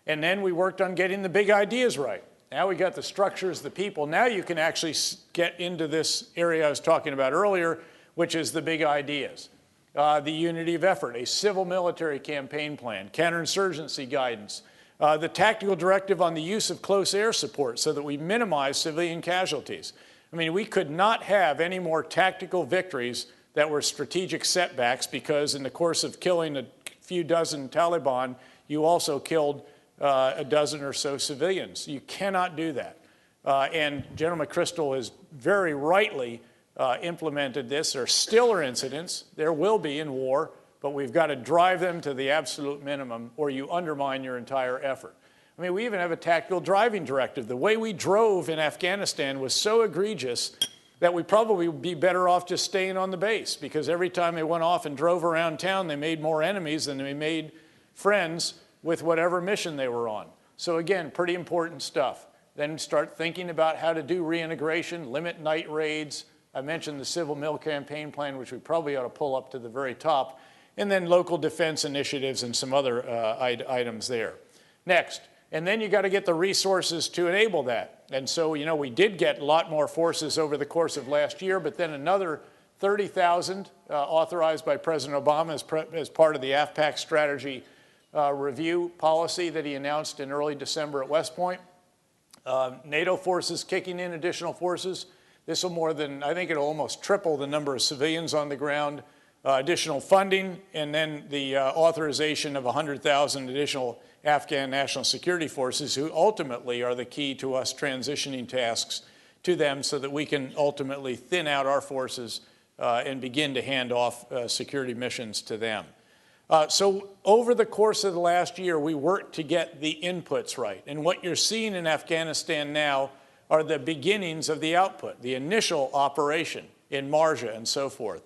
Speaker 2: And then we worked on getting the big ideas right. Now we got the structures, the people. Now you can actually get into this area I was talking about earlier, which is the big ideas. The unity of effort, a civil military campaign plan, counterinsurgency guidance, the tactical directive on the use of close air support so that we minimize civilian casualties. I mean, we could not have any more tactical victories that were strategic setbacks because in the course of killing a few dozen Taliban, you also killed a dozen or so civilians. You cannot do that. And General McChrystal has very rightly implemented this. There still are incidents. There will be in war. But we've got to drive them to the absolute minimum or you undermine your entire effort. I mean, we even have a tactical driving directive. The way we drove in Afghanistan was so egregious that we probably would be better off just staying on the base because every time they went off and drove around town, they made more enemies than they made friends with whatever mission they were on. So again, pretty important stuff. Then start thinking about how to do reintegration, limit night raids. I mentioned the civil mil campaign plan, which we probably ought to pull up to the very top. And then local defense initiatives and some other items there. Next, and then you got to get the resources to enable that. And so, you know, we did get a lot more forces over the course of last year, but then another 30,000 authorized by President Obama as part of the AFPAC strategy review policy that he announced in early December at West Point. NATO forces kicking in additional forces. This will more than, I think it'll almost triple the number of civilians on the ground. Additional funding, and then the authorization of 100,000 additional Afghan national security forces who ultimately are the key to us transitioning tasks to them so that we can ultimately thin out our forces and begin to hand off security missions to them. So over the course of the last year, we worked to get the inputs right. And what you're seeing in Afghanistan now are the beginnings of the output, the initial operation in Marja and so forth.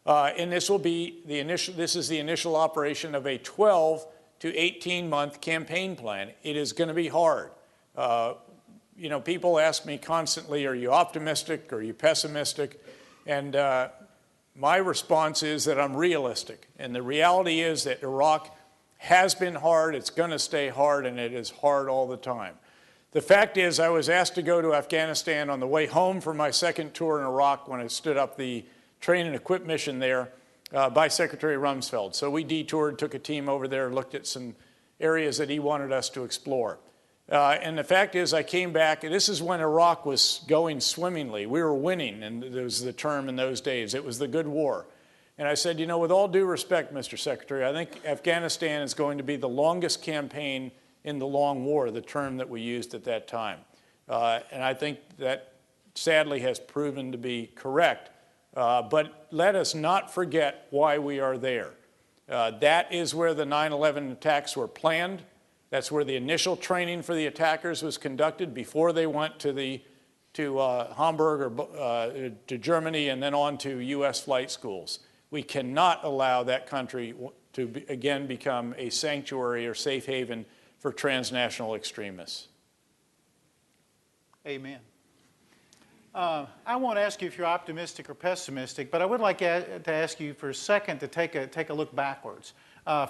Speaker 2: And this will be this is the initial operation of a 12 to 18-month campaign plan. It is going to be hard. You know, people ask me constantly, are you optimistic? Are you pessimistic? And my response is that I'm realistic. And the reality is that Iraq has been hard, it's going to stay hard, and it is hard all the time. The fact is, I was asked to go to Afghanistan on the way home from my second tour in Iraq when I stood up the train and equip mission there by Secretary Rumsfeld. So we detoured, took a team over there, looked at some areas that he wanted us to explore. And the fact is, I came back, and this is when Iraq was going swimmingly. We were winning, and there was the term in those days. It was the good war. And I said, you know, with all due respect, Mr. Secretary, I think Afghanistan is going to be the longest campaign in the long war, the term that we used at that time. And I think that sadly has proven to be correct. But let us not forget why we are there. That is where the 9/11 attacks were planned. That's where the initial training for the attackers was conducted before they went to Hamburg or to Germany and then on to U.S. flight schools. We cannot allow that country to again become a sanctuary or safe haven for transnational extremists.
Speaker 3: Amen. I won't ask you if you're optimistic or pessimistic, but I would like to ask you for a second to take a look backwards.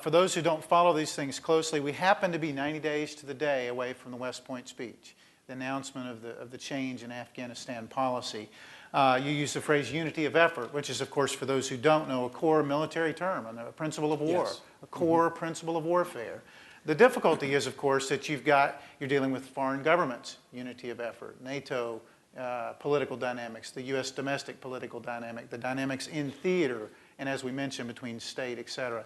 Speaker 3: For those who don't follow these things closely, we happen to be 90 days to the day away from the West Point speech, the announcement of the change in Afghanistan policy. You use the phrase unity of effort, which is, of course, for those who don't know, a core military term, and a principle of war,
Speaker 2: yes.
Speaker 3: a core principle of warfare. The difficulty is, of course, that you're dealing with foreign governments, unity of effort, NATO, political dynamics, the U.S. domestic political dynamic, the dynamics in theater, and as we mentioned, between state, et cetera.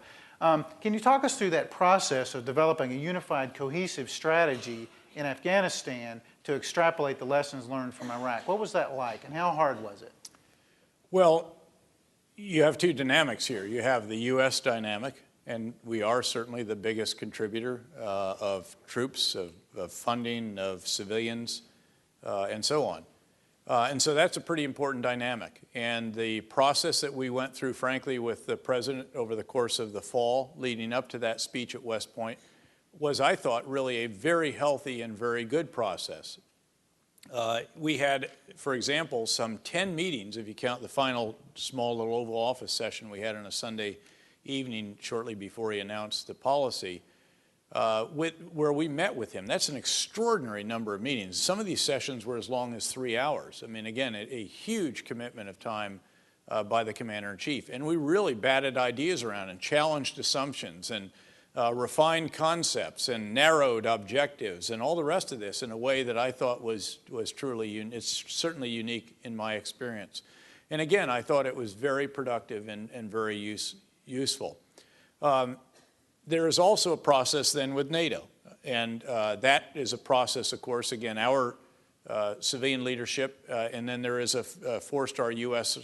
Speaker 3: Can you talk us through that process of developing a unified, cohesive strategy in Afghanistan to extrapolate the lessons learned from Iraq? What was that like, and how hard was it?
Speaker 2: Well, you have two dynamics here. You have the U.S. dynamic, and we are certainly the biggest contributor of troops, of funding, of civilians, and so on. And so that's a pretty important dynamic. And the process that we went through, frankly, with the president over the course of the fall leading up to that speech at West Point was, I thought, really a very healthy and very good process. We had, for example, some 10 meetings, if you count the final small little Oval Office session we had on a Sunday evening shortly before he announced the policy, where we met with him. That's an extraordinary number of meetings. Some of these sessions were as long as 3 hours. I mean, again, a huge commitment of time by the Commander-in-Chief. And we really batted ideas around and challenged assumptions and refined concepts and narrowed objectives and all the rest of this in a way that I thought was truly, it's certainly unique in my experience. And again, I thought it was very productive and very useful. There is also a process then with NATO, and that is a process, of course, again, our civilian leadership, and then there is a four-star U.S.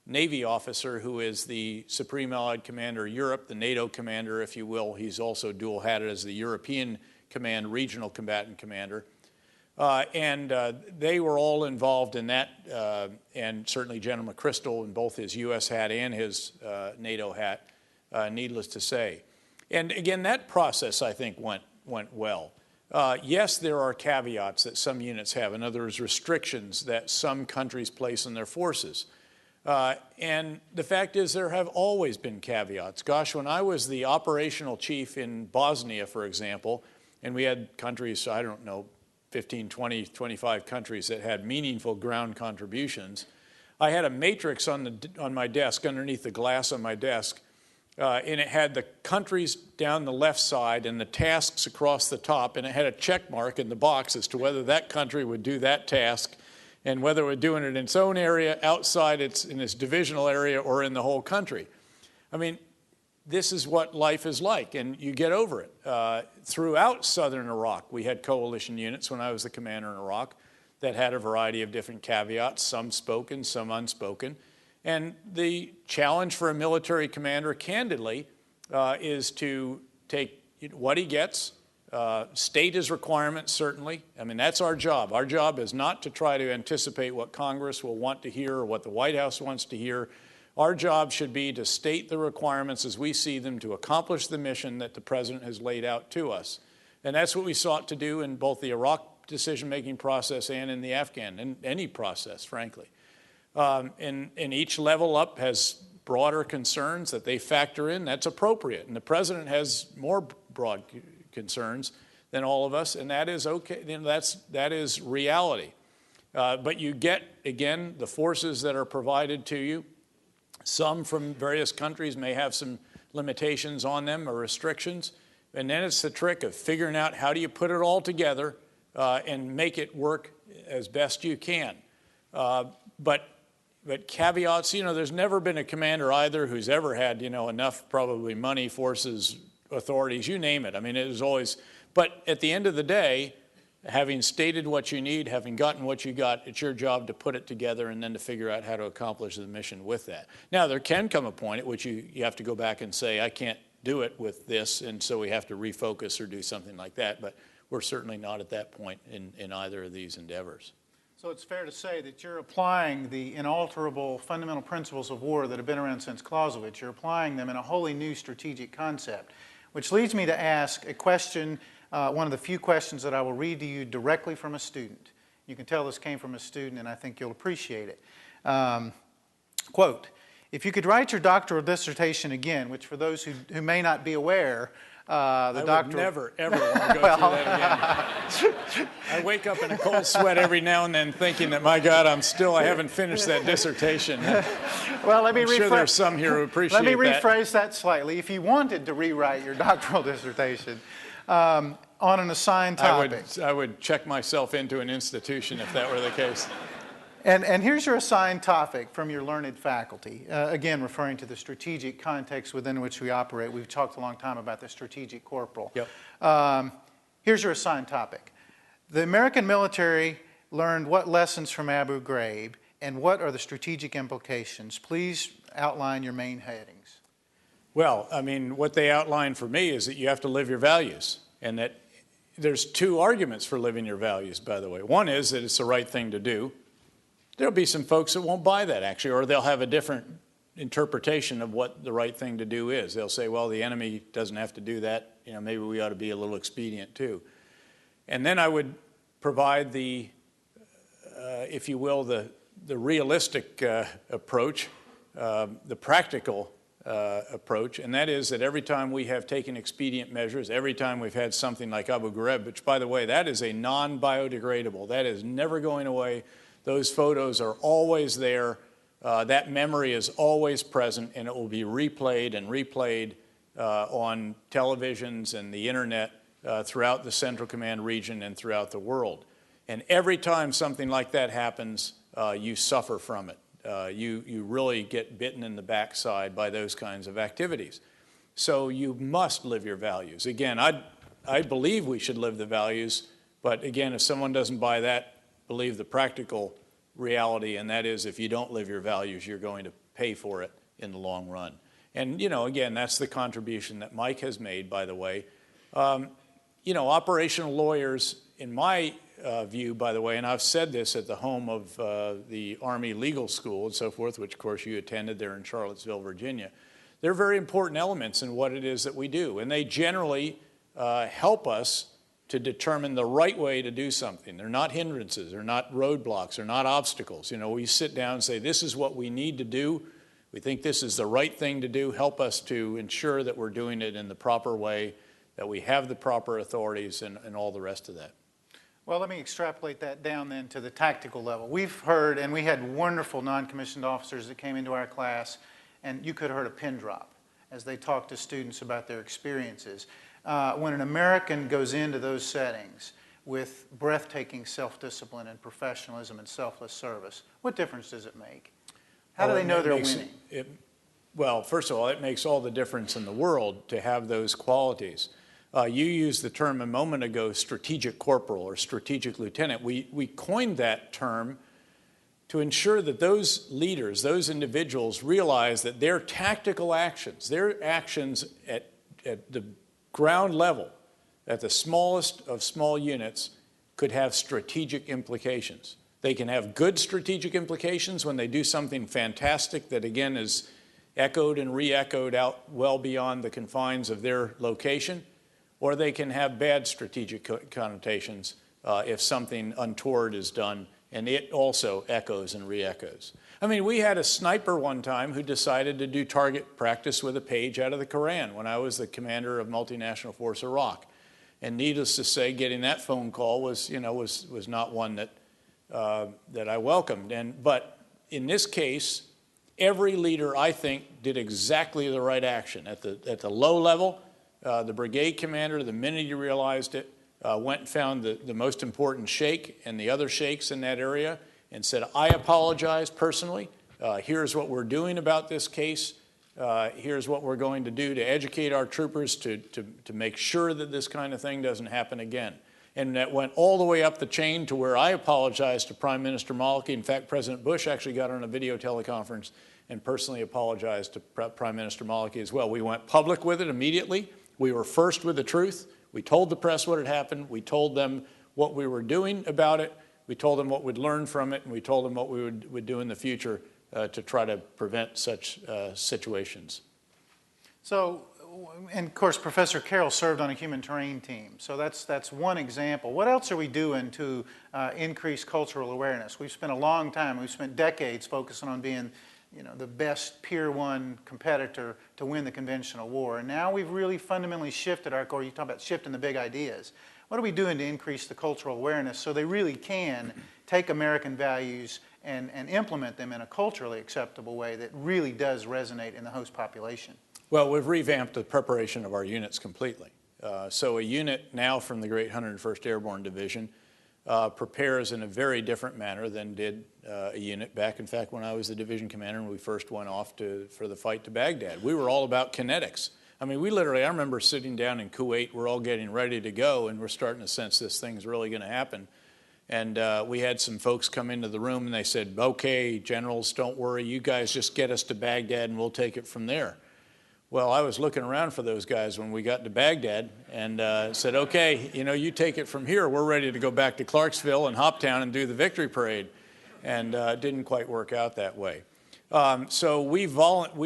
Speaker 2: Navy officer who is the Supreme Allied Commander Europe, the NATO commander, if you will. He's also dual-hatted as the European Command Regional Combatant Commander. And they were all involved in that, and certainly General McChrystal in both his U.S. hat and his NATO hat. Needless to say. And again, that process, I think, went well. Yes, there are caveats that some units have. In other words, restrictions that some countries place on their forces. And the fact is there have always been caveats. Gosh, when I was the operational chief in Bosnia, for example, and we had countries, I don't know, 15, 20, 25 countries that had meaningful ground contributions, I had a matrix on my desk, underneath the glass on my desk, and it had the countries down the left side and the tasks across the top, and it had a check mark in the box as to whether that country would do that task and whether it would do it in its own area, outside in its divisional area, or in the whole country. I mean, this is what life is like, and you get over it. Throughout southern Iraq, we had coalition units when I was the commander in Iraq that had a variety of different caveats, some spoken, some unspoken. And the challenge for a military commander, candidly, is to take what he gets, state his requirements, certainly. I mean, that's our job. Our job is not to try to anticipate what Congress will want to hear or what the White House wants to hear. Our job should be to state the requirements as we see them to accomplish the mission that the President has laid out to us. And that's what we sought to do in both the Iraq decision-making process and in the Afghan, in any process, frankly. And each level up has broader concerns that they factor in. That's appropriate. And the President has more broad concerns than all of us, and that is okay. You know, that is reality. But you get, again, the forces that are provided to you. Some from various countries may have some limitations on them or restrictions. And then it's the trick of figuring out how do you put it all together and make it work as best you can. But caveats, you know, there's never been a commander either who's ever had, you know, enough probably money, forces, authorities, you name it. I mean, it is always, but at the end of the day, having stated what you need, having gotten what you got, it's your job to put it together and then to figure out how to accomplish the mission with that. Now, there can come a point at which you have to go back and say, I can't do it with this, and so we have to refocus or do something like that, but we're certainly not at that point in either of these endeavors.
Speaker 3: So it's fair to say that you're applying the inalterable fundamental principles of war that have been around since Clausewitz. You're applying them in a wholly new strategic concept, which leads me to ask a question, one of the few questions that I will read to you directly from a student. You can tell this came from a student, and I think you'll appreciate it. Quote, if you could write your doctoral dissertation again, which for those who may not be aware, I would
Speaker 2: never, ever want to go through that again. I wake up in a cold sweat every now and then thinking that, my God, I haven't finished that dissertation.
Speaker 3: Well, let me
Speaker 2: I'm sure there's some here who appreciate that.
Speaker 3: Let me rephrase that slightly. If you wanted to rewrite your doctoral dissertation on an assigned topic.
Speaker 2: I would check myself into an institution if that were the case.
Speaker 3: And here's your assigned topic from your learned faculty, again, referring to the strategic context within which we operate. We've talked a long time about the strategic corporal.
Speaker 2: Yep.
Speaker 3: Here's your assigned topic. The American military learned what lessons from Abu Ghraib, and what are the strategic implications? Please outline your main headings.
Speaker 2: Well, I mean, what they outline for me is that you have to live your values, and that there's two arguments for living your values, by the way. One is that it's the right thing to do. There'll be some folks that won't buy that, actually, or they'll have a different interpretation of what the right thing to do is. They'll say, well, the enemy doesn't have to do that. You know, maybe we ought to be a little expedient, too. And then I would provide the, if you will, the realistic approach, the practical approach, and that is that every time we have taken expedient measures, every time we've had something like Abu Ghraib, which, by the way, that is a non-biodegradable. That is never going away. Those photos are always there. That memory is always present, and it will be replayed and replayed on televisions and the internet throughout the Central Command region and throughout the world. And every time something like that happens, you suffer from it. You really get bitten in the backside by those kinds of activities. So you must live your values. Again, I believe we should live the values, but again, if someone doesn't buy that, believe the practical reality, and that is if you don't live your values, you're going to pay for it in the long run. And, you know, again, that's the contribution that Mike has made, by the way. You know, operational lawyers, in my view, by the way, and I've said this at the home of the Army Legal School and so forth, which, of course, you attended there in Charlottesville, Virginia, they're very important elements in what it is that we do, and they generally help us to determine the right way to do something. They're not hindrances, they're not roadblocks, they're not obstacles. You know, we sit down and say, this is what we need to do. We think this is the right thing to do. Help us to ensure that we're doing it in the proper way, that we have the proper authorities and all the rest of that.
Speaker 3: Well, let me extrapolate that down then to the tactical level. We've heard, and we had wonderful non-commissioned officers that came into our class, and you could have heard a pin drop as they talked to students about their experiences. When an American goes into those settings with breathtaking self-discipline and professionalism and selfless service, what difference does it make? How do they know they're winning?
Speaker 2: Well, first of all, it makes all the difference in the world to have those qualities. You used the term a moment ago, strategic corporal or strategic lieutenant. We coined that term to ensure that those leaders, those individuals realize that their tactical actions, their actions at the ground level, at the smallest of small units, could have strategic implications. They can have good strategic implications when they do something fantastic that, again, is echoed and re-echoed out well beyond the confines of their location, or they can have bad strategic connotations if something untoward is done, and it also echoes and re-echoes. I mean, we had a sniper one time who decided to do target practice with a page out of the Quran when I was the commander of Multinational Force Iraq. And needless to say, getting that phone call was not one that I welcomed. But in this case, every leader, I think, did exactly the right action. At the low level, the brigade commander, the minute he realized it, went and found the most important sheikh and the other sheikhs in that area and said, I apologize personally. Here's what we're doing about this case. Here's what we're going to do to educate our troopers to make sure that this kind of thing doesn't happen again. And that went all the way up the chain to where I apologized to Prime Minister Maliki. In fact, President Bush actually got on a video teleconference and personally apologized to Prime Minister Maliki as well. We went public with it immediately. We were first with the truth. We told the press what had happened. We told them what we were doing about it. We told them what we'd learned from it, and we told them what we would do in the future to try to prevent such situations.
Speaker 3: So, and of course, Professor Carroll served on a human terrain team. So that's one example. What else are we doing to increase cultural awareness? We've spent a long time, we've spent decades focusing on being the best Peer 1 competitor to win the conventional war. And now we've really fundamentally shifted our core. You talk about shifting the big ideas. What are we doing to increase the cultural awareness so they really can take American values and implement them in a culturally acceptable way that really does resonate in the host population?
Speaker 2: Well, we've revamped the preparation of our units completely. So a unit now from the Great 101st Airborne Division prepares in a very different manner than did a unit back, in fact, when I was the division commander and we first went off for the fight to Baghdad. We were all about kinetics. I mean, I remember sitting down in Kuwait, we're all getting ready to go, and we're starting to sense this thing's really going to happen. And we had some folks come into the room and they said, okay, generals, don't worry, you guys just get us to Baghdad and we'll take it from there. Well, I was looking around for those guys when we got to Baghdad and said, okay, you take it from here. We're ready to go back to Clarksville and Hoptown and do the victory parade. And it didn't quite work out that way. So we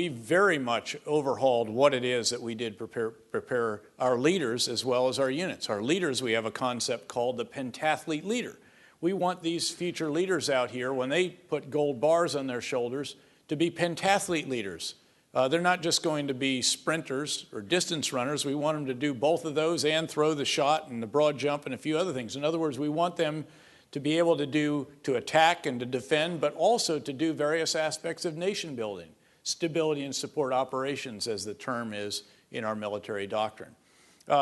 Speaker 2: very much overhauled what it is that we did prepare our leaders as well as our units. Our leaders, we have a concept called the pentathlete leader. We want these future leaders out here, when they put gold bars on their shoulders, to be pentathlete leaders. They're not just going to be sprinters or distance runners. We want them to do both of those and throw the shot and the broad jump and a few other things. In other words, we want them to be able to attack and to defend, but also to do various aspects of nation building, stability and support operations, as the term is in our military doctrine.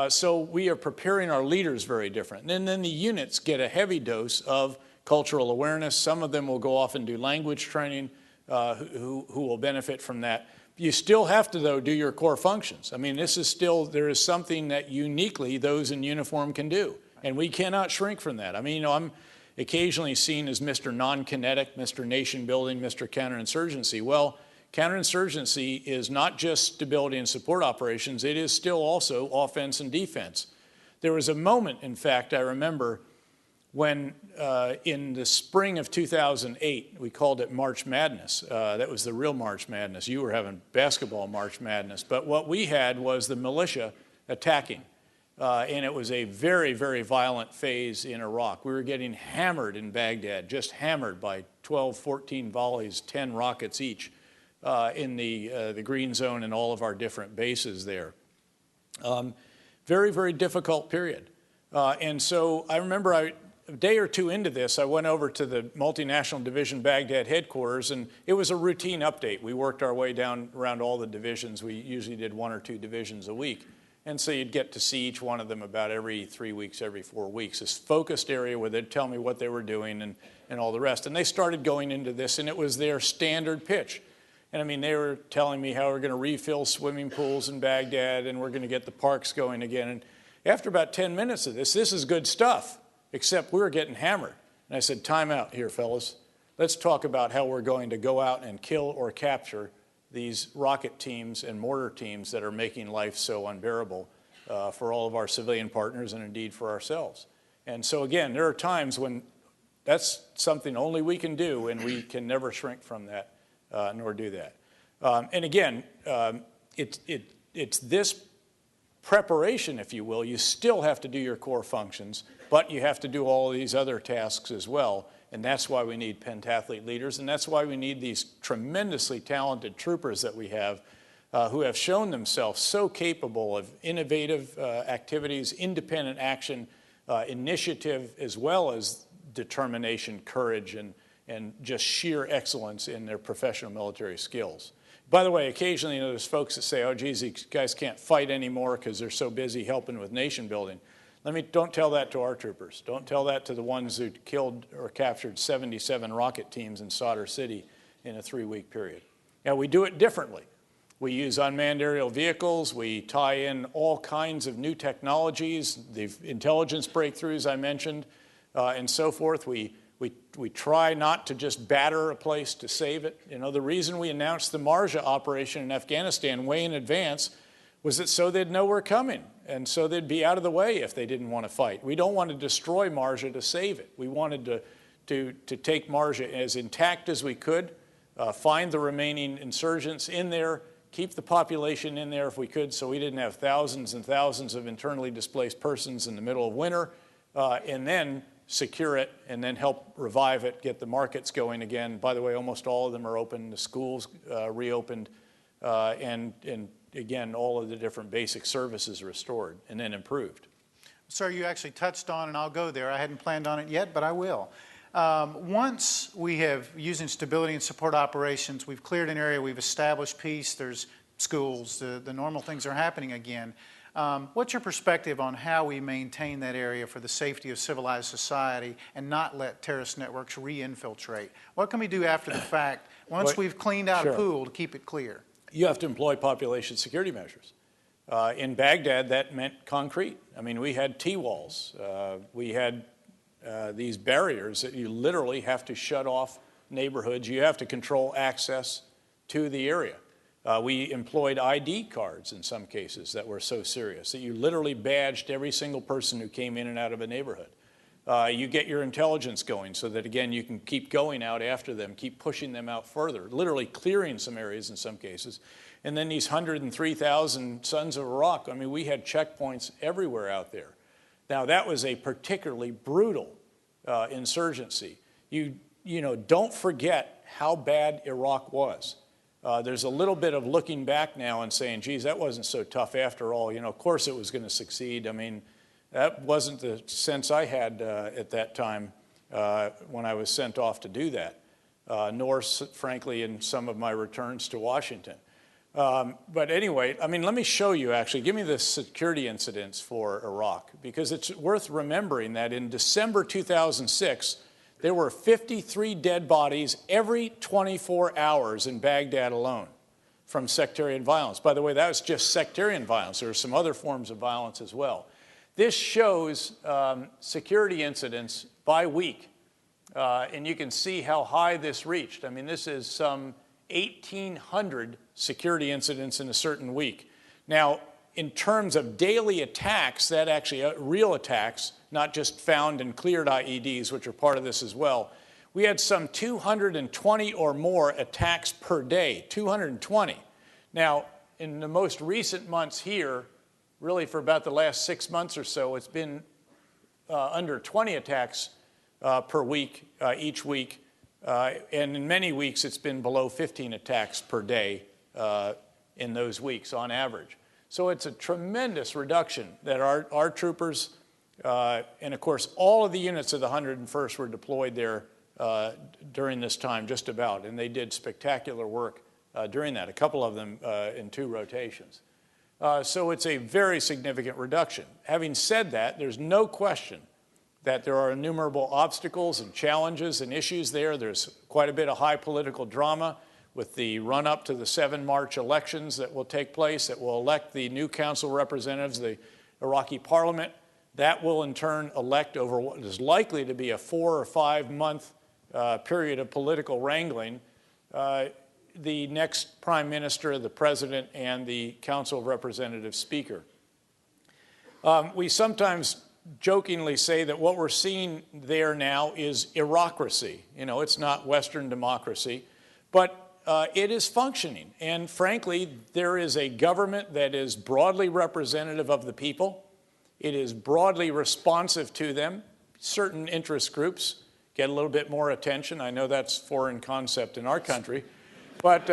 Speaker 2: So we are preparing our leaders very different. And then the units get a heavy dose of cultural awareness. Some of them will go off and do language training, who will benefit from that. You still have to, though, do your core functions. I mean, there is something that uniquely those in uniform can do, and we cannot shrink from that. I mean, I'm occasionally seen as Mr. Non-Kinetic, Mr. Nation Building, Mr. Counterinsurgency. Well, counterinsurgency is not just stability and support operations, it is still also offense and defense. There was a moment, in fact, I remember, when in the spring of 2008, we called it March Madness. That was the real March Madness. You were having basketball March Madness. But what we had was the militia attacking. And it was a very, very violent phase in Iraq. We were getting hammered in Baghdad, just hammered by 12, 14 volleys, 10 rockets each in the green zone and all of our different bases there. Very, very difficult period. And so I remember a day or two into this, I went over to the Multinational Division Baghdad headquarters, and it was a routine update. We worked our way down around all the divisions. We usually did 1 or 2 divisions a week. And so you'd get to see each one of them about every 3 weeks, every 4 weeks, this focused area where they'd tell me what they were doing and all the rest. And they started going into this, and it was their standard pitch. And I mean, they were telling me how we're going to refill swimming pools in Baghdad and we're going to get the parks going again. And after about 10 minutes of this is good stuff, except we were getting hammered. And I said, time out here, fellas. Let's talk about how we're going to go out and kill or capture these rocket teams and mortar teams that are making life so unbearable for all of our civilian partners and indeed for ourselves. And so again, there are times when that's something only we can do, and we can never shrink from that, nor do that. And again, it's this preparation, if you will. You still have to do your core functions, but you have to do all of these other tasks as well. And that's why we need pentathlete leaders, and that's why we need these tremendously talented troopers that we have who have shown themselves so capable of innovative activities, independent action, initiative, as well as determination, courage, and just sheer excellence in their professional military skills. By the way, occasionally there's folks that say, oh, geez, these guys can't fight anymore because they're so busy helping with nation building. Don't tell that to our troopers. Don't tell that to the ones who killed or captured 77 rocket teams in Sadr City in a 3-week period. Now, we do it differently. We use unmanned aerial vehicles. We tie in all kinds of new technologies, the intelligence breakthroughs I mentioned, and so forth. We try not to just batter a place to save it. You know, the reason we announced the Marja operation in Afghanistan way in advance was that so they'd know we're coming, and so they'd be out of the way if they didn't want to fight. We don't want to destroy Marja to save it. We wanted to take Marja as intact as we could, find the remaining insurgents in there, keep the population in there if we could, so we didn't have thousands and thousands of internally displaced persons in the middle of winter, and then secure it, and then help revive it, get the markets going again. By the way, almost all of them are open. The schools reopened, and again, all of the different basic services restored and then improved.
Speaker 3: Sir, you actually touched on, and I'll go there. I hadn't planned on it yet, but I will. Once we have, using stability and support operations, we've cleared an area, we've established peace, there's schools, the normal things are happening again. What's your perspective on how we maintain that area for the safety of civilized society and not let terrorist networks re-infiltrate? What can we do after the fact, once we've cleaned out a pool, to keep it clear?
Speaker 2: You have to employ population security measures. In Baghdad, that meant concrete. I mean, we had T-walls. We had these barriers that you literally have to shut off neighborhoods. You have to control access to the area. We employed ID cards in some cases that were so serious that you literally badged every single person who came in and out of a neighborhood. You get your intelligence going so that, again, you can keep going out after them, keep pushing them out further, literally clearing some areas in some cases. And then these 103,000 Sons of Iraq, I mean, we had checkpoints everywhere out there. Now, that was a particularly brutal insurgency. You know, don't forget how bad Iraq was. There's a little bit of looking back now and saying, geez, that wasn't so tough after all. You know, of course it was going to succeed. I mean, that wasn't the sense I had at that time when I was sent off to do that, nor, frankly, in some of my returns to Washington. But anyway, I mean, let me show you, actually. Give me the security incidents for Iraq, because it's worth remembering that in December 2006, there were 53 dead bodies every 24 hours in Baghdad alone from sectarian violence. By the way, that was just sectarian violence. There were some other forms of violence as well. This shows security incidents by week, and you can see how high this reached. I mean, this is some 1,800 security incidents in a certain week. Now, in terms of daily attacks, that actually real attacks, not just found and cleared IEDs, which are part of this as well, we had some 220 or more attacks per day, 220. Now, in the most recent months here, really for about the last 6 months or so, it's been under 20 attacks per week, each week. And in many weeks, it's been below 15 attacks per day in those weeks on average. So it's a tremendous reduction that our troopers, and of course, all of the units of the 101st were deployed there during this time, just about. And they did spectacular work during that, a couple of them in 2 rotations. So it's a very significant reduction. Having said that, there's no question that there are innumerable obstacles and challenges and issues there. There's quite a bit of high political drama with the run-up to the 7 March elections that will take place, that will elect the new council representatives, the Iraqi parliament. That will in turn elect over what is likely to be a 4 or 5 month period of political wrangling, the next prime minister, the president, and the Council of Representatives speaker. We sometimes jokingly say that what we're seeing there now is Iraqracy. You know, it's not Western democracy, but it is functioning. And frankly, there is a government that is broadly representative of the people. It is broadly responsive to them. Certain interest groups get a little bit more attention. I know that's a foreign concept in our country, but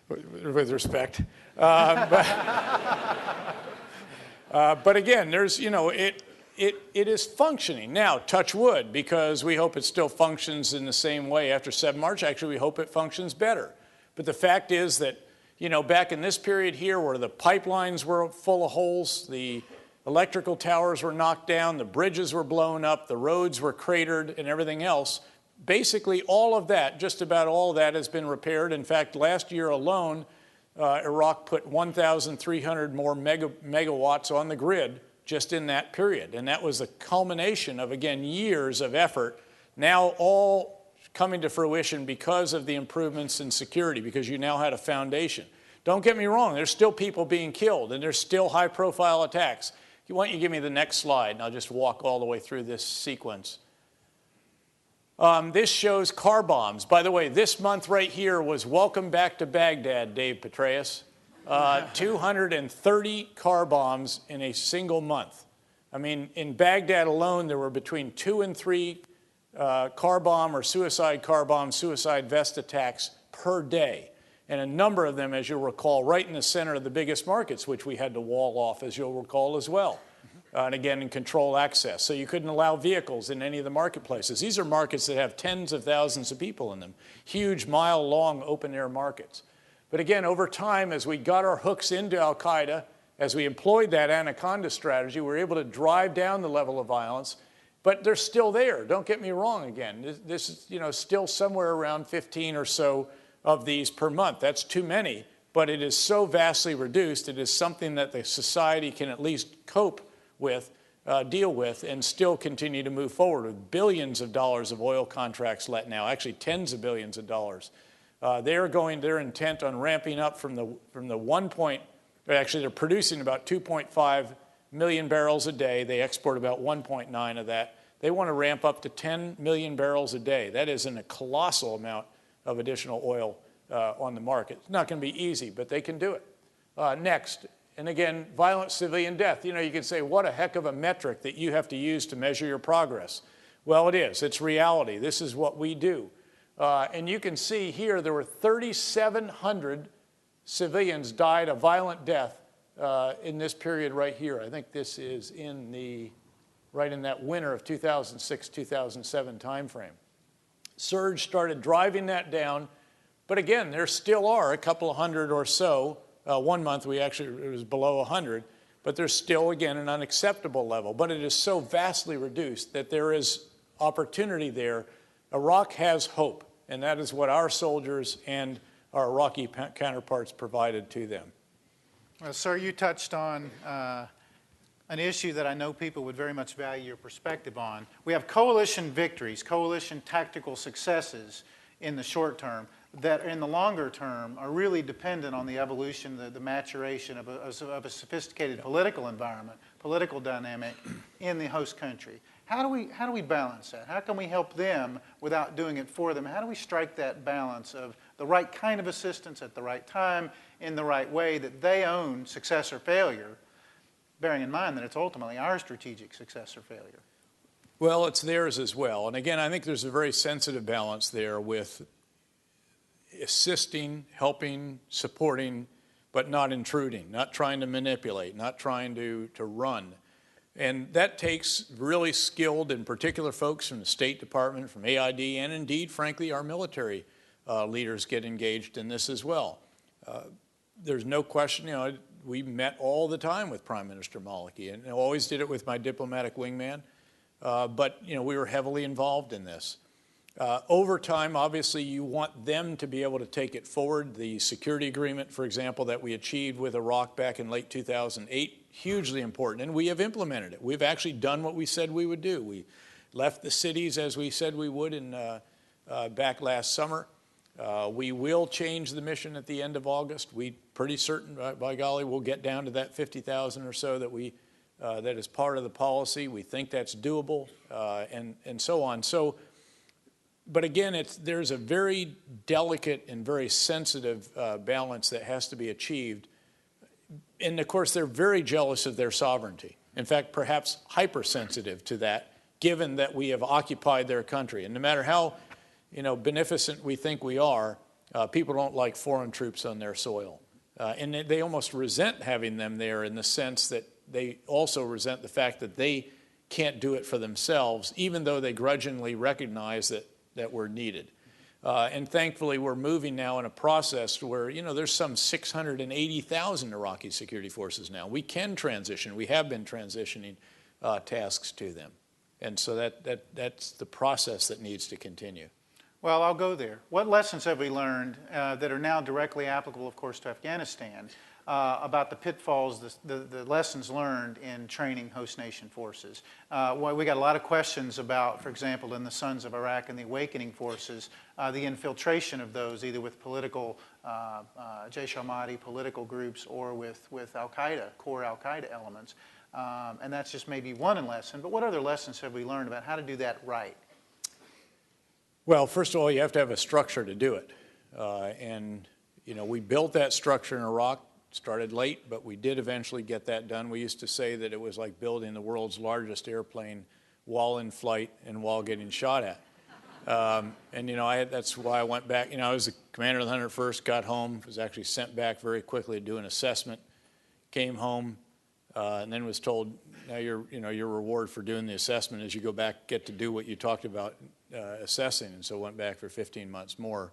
Speaker 2: with respect. But again, there's, you know, it is functioning. Now, touch wood, because we hope it still functions in the same way after 7 March. Actually, we hope it functions better. But the fact is that, you know, back in this period here where the pipelines were full of holes, the electrical towers were knocked down, the bridges were blown up, the roads were cratered, and everything else, basically all of that, just about all of that has been repaired. In fact, last year alone, Iraq put 1,300 more megawatts on the grid just in that period. And that was a culmination of, again, years of effort, now all coming to fruition because of the improvements in security, because you now had a foundation. Don't get me wrong, there's still people being killed, and there's still high-profile attacks. Why don't you give me the next slide, and I'll just walk all the way through this sequence. This shows car bombs. By the way, this month right here was Welcome Back to Baghdad, Dave Petraeus. 230 car bombs in a single month. I mean, in Baghdad alone, there were between 2 and 3 car bomb or suicide car bomb, suicide vest attacks per day. And a number of them, as you'll recall, right in the center of the biggest markets, which we had to wall off, as you'll recall as well. And again, in control access. So you couldn't allow vehicles in any of the marketplaces. These are markets that have tens of thousands of people in them, huge mile-long open-air markets. But again, over time, as we got our hooks into al-Qaeda, as we employed that anaconda strategy, we were able to drive down the level of violence. But they're still there. Don't get me wrong again. This is, you know, still somewhere around 15 or so of these per month. That's too many, but it is so vastly reduced. It is something that the society can at least cope with, deal with, and still continue to move forward with billions of dollars of oil contracts let now, actually tens of billions of dollars. They're intent on ramping up from the 1 point, actually they're producing about 2.5 million barrels a day. They export about 1.9 of that. They want to ramp up to 10 million barrels a day. That is a colossal amount of additional oil on the market. It's not going to be easy, but they can do it. Next, and again, violent civilian death. You know, you could say, what a heck of a metric that you have to use to measure your progress. Well, it is. It's reality. This is what we do. And you can see here there were 3,700 civilians died a violent death in this period right here. I think this is right in that winter of 2006-2007 timeframe. Surge started driving that down, but again, there still are a couple of hundred or so. 1 month it was below 100, but there's still, again, an unacceptable level. But it is so vastly reduced that there is opportunity there. Iraq has hope, and that is what our soldiers and our Iraqi counterparts provided to them.
Speaker 3: Well, sir, you touched on an issue that I know people would very much value your perspective on. We have coalition victories, coalition tactical successes in the short term that in the longer term are really dependent on the evolution, the maturation of a sophisticated political environment, political dynamic in the host country. How do we balance that? How can we help them without doing it for them? How do we strike that balance of the right kind of assistance at the right time in the right way that they own success or failure, bearing in mind that it's ultimately our strategic success or failure?
Speaker 2: Well, it's theirs as well. And again, I think there's a very sensitive balance there with assisting, helping, supporting, but not intruding, not trying to manipulate, not trying to run. And that takes really skilled and particular folks from the State Department, from AID, and indeed, frankly, our military leaders get engaged in this as well. There's no question, you know, we met all the time with Prime Minister Maliki, and I always did it with my diplomatic wingman, but, you know, we were heavily involved in this. Over time, obviously, you want them to be able to take it forward. The security agreement, for example, that we achieved with Iraq back in late 2008, hugely important, and we have implemented it. We've actually done what we said we would do. We left the cities as we said we would back last summer. We will change the mission at the end of August. We're pretty certain, by golly, we'll get down to that 50,000 or so that is part of the policy. We think that's doable, and so on. So, but again, there's a very delicate and very sensitive balance that has to be achieved. And of course, they're very jealous of their sovereignty. In fact, perhaps hypersensitive to that, given that we have occupied their country. And no matter how beneficent we think we are, people don't like foreign troops on their soil. And they almost resent having them there in the sense that they also resent the fact that they can't do it for themselves, even though they grudgingly recognize that we're needed. And thankfully, we're moving now in a process where, there's some 680,000 Iraqi security forces now. We can transition. We have been transitioning tasks to them. And so that's the process that needs to continue.
Speaker 3: Well, I'll go there. What lessons have we learned that are now directly applicable, of course, to Afghanistan about the pitfalls, the lessons learned in training host nation forces? Well, we got a lot of questions about, for example, in the Sons of Iraq and the Awakening Forces, the infiltration of those, either with political, Jaish al-Mahdi political groups or with al-Qaeda, core al-Qaeda elements. And that's just maybe one lesson. But what other lessons have we learned about how to do that right?
Speaker 2: Well, first of all, you have to have a structure to do it. We built that structure in Iraq. Started late, but we did eventually get that done. We used to say that it was like building the world's largest airplane while in flight and while getting shot at. That's why I went back. I was the commander of the 101st, got home, was actually sent back very quickly to do an assessment, came home, and then was told, now your reward for doing the assessment is you go back, get to do what you talked about assessing. And so went back for 15 months more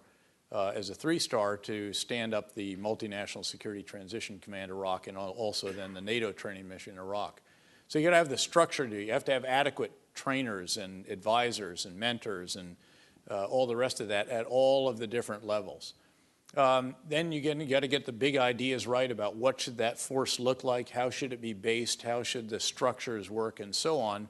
Speaker 2: as a 3-star to stand up the Multinational Security Transition Command Iraq and also then the NATO training mission in Iraq. So you got to have the structure to it. You have to have adequate trainers and advisors and mentors and all the rest of that at all of the different levels. Then you got to get the big ideas right about what should that force look like, how should it be based, how should the structures work, and so on.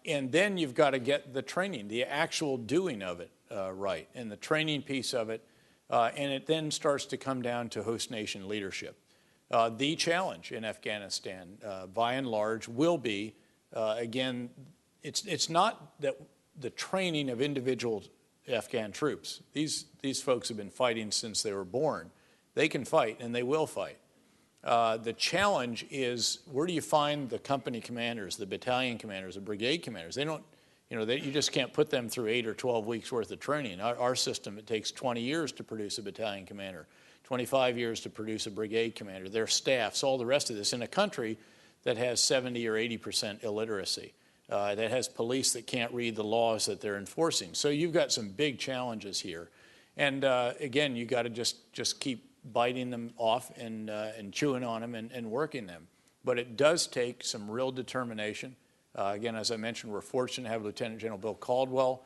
Speaker 2: And then you've got to get the training, the actual doing of it right, and the training piece of it. And it then starts to come down to host nation leadership. The challenge in Afghanistan, by and large, will be, again, it's not that the training of individual Afghan troops. These folks have been fighting since they were born. They can fight, and they will fight. The challenge is, where do you find the company commanders, the battalion commanders, the brigade commanders? They don't, you just can't put them through 8 or 12 weeks worth of training. Our system, it takes 20 years to produce a battalion commander, 25 years to produce a brigade commander, their staffs, all the rest of this in a country that has 70 or 80% illiteracy, that has police that can't read the laws that they're enforcing. So you've got some big challenges here. And again, you got to just keep biting them off and chewing on them and working them. But it does take some real determination. Again, as I mentioned, we're fortunate to have Lieutenant General Bill Caldwell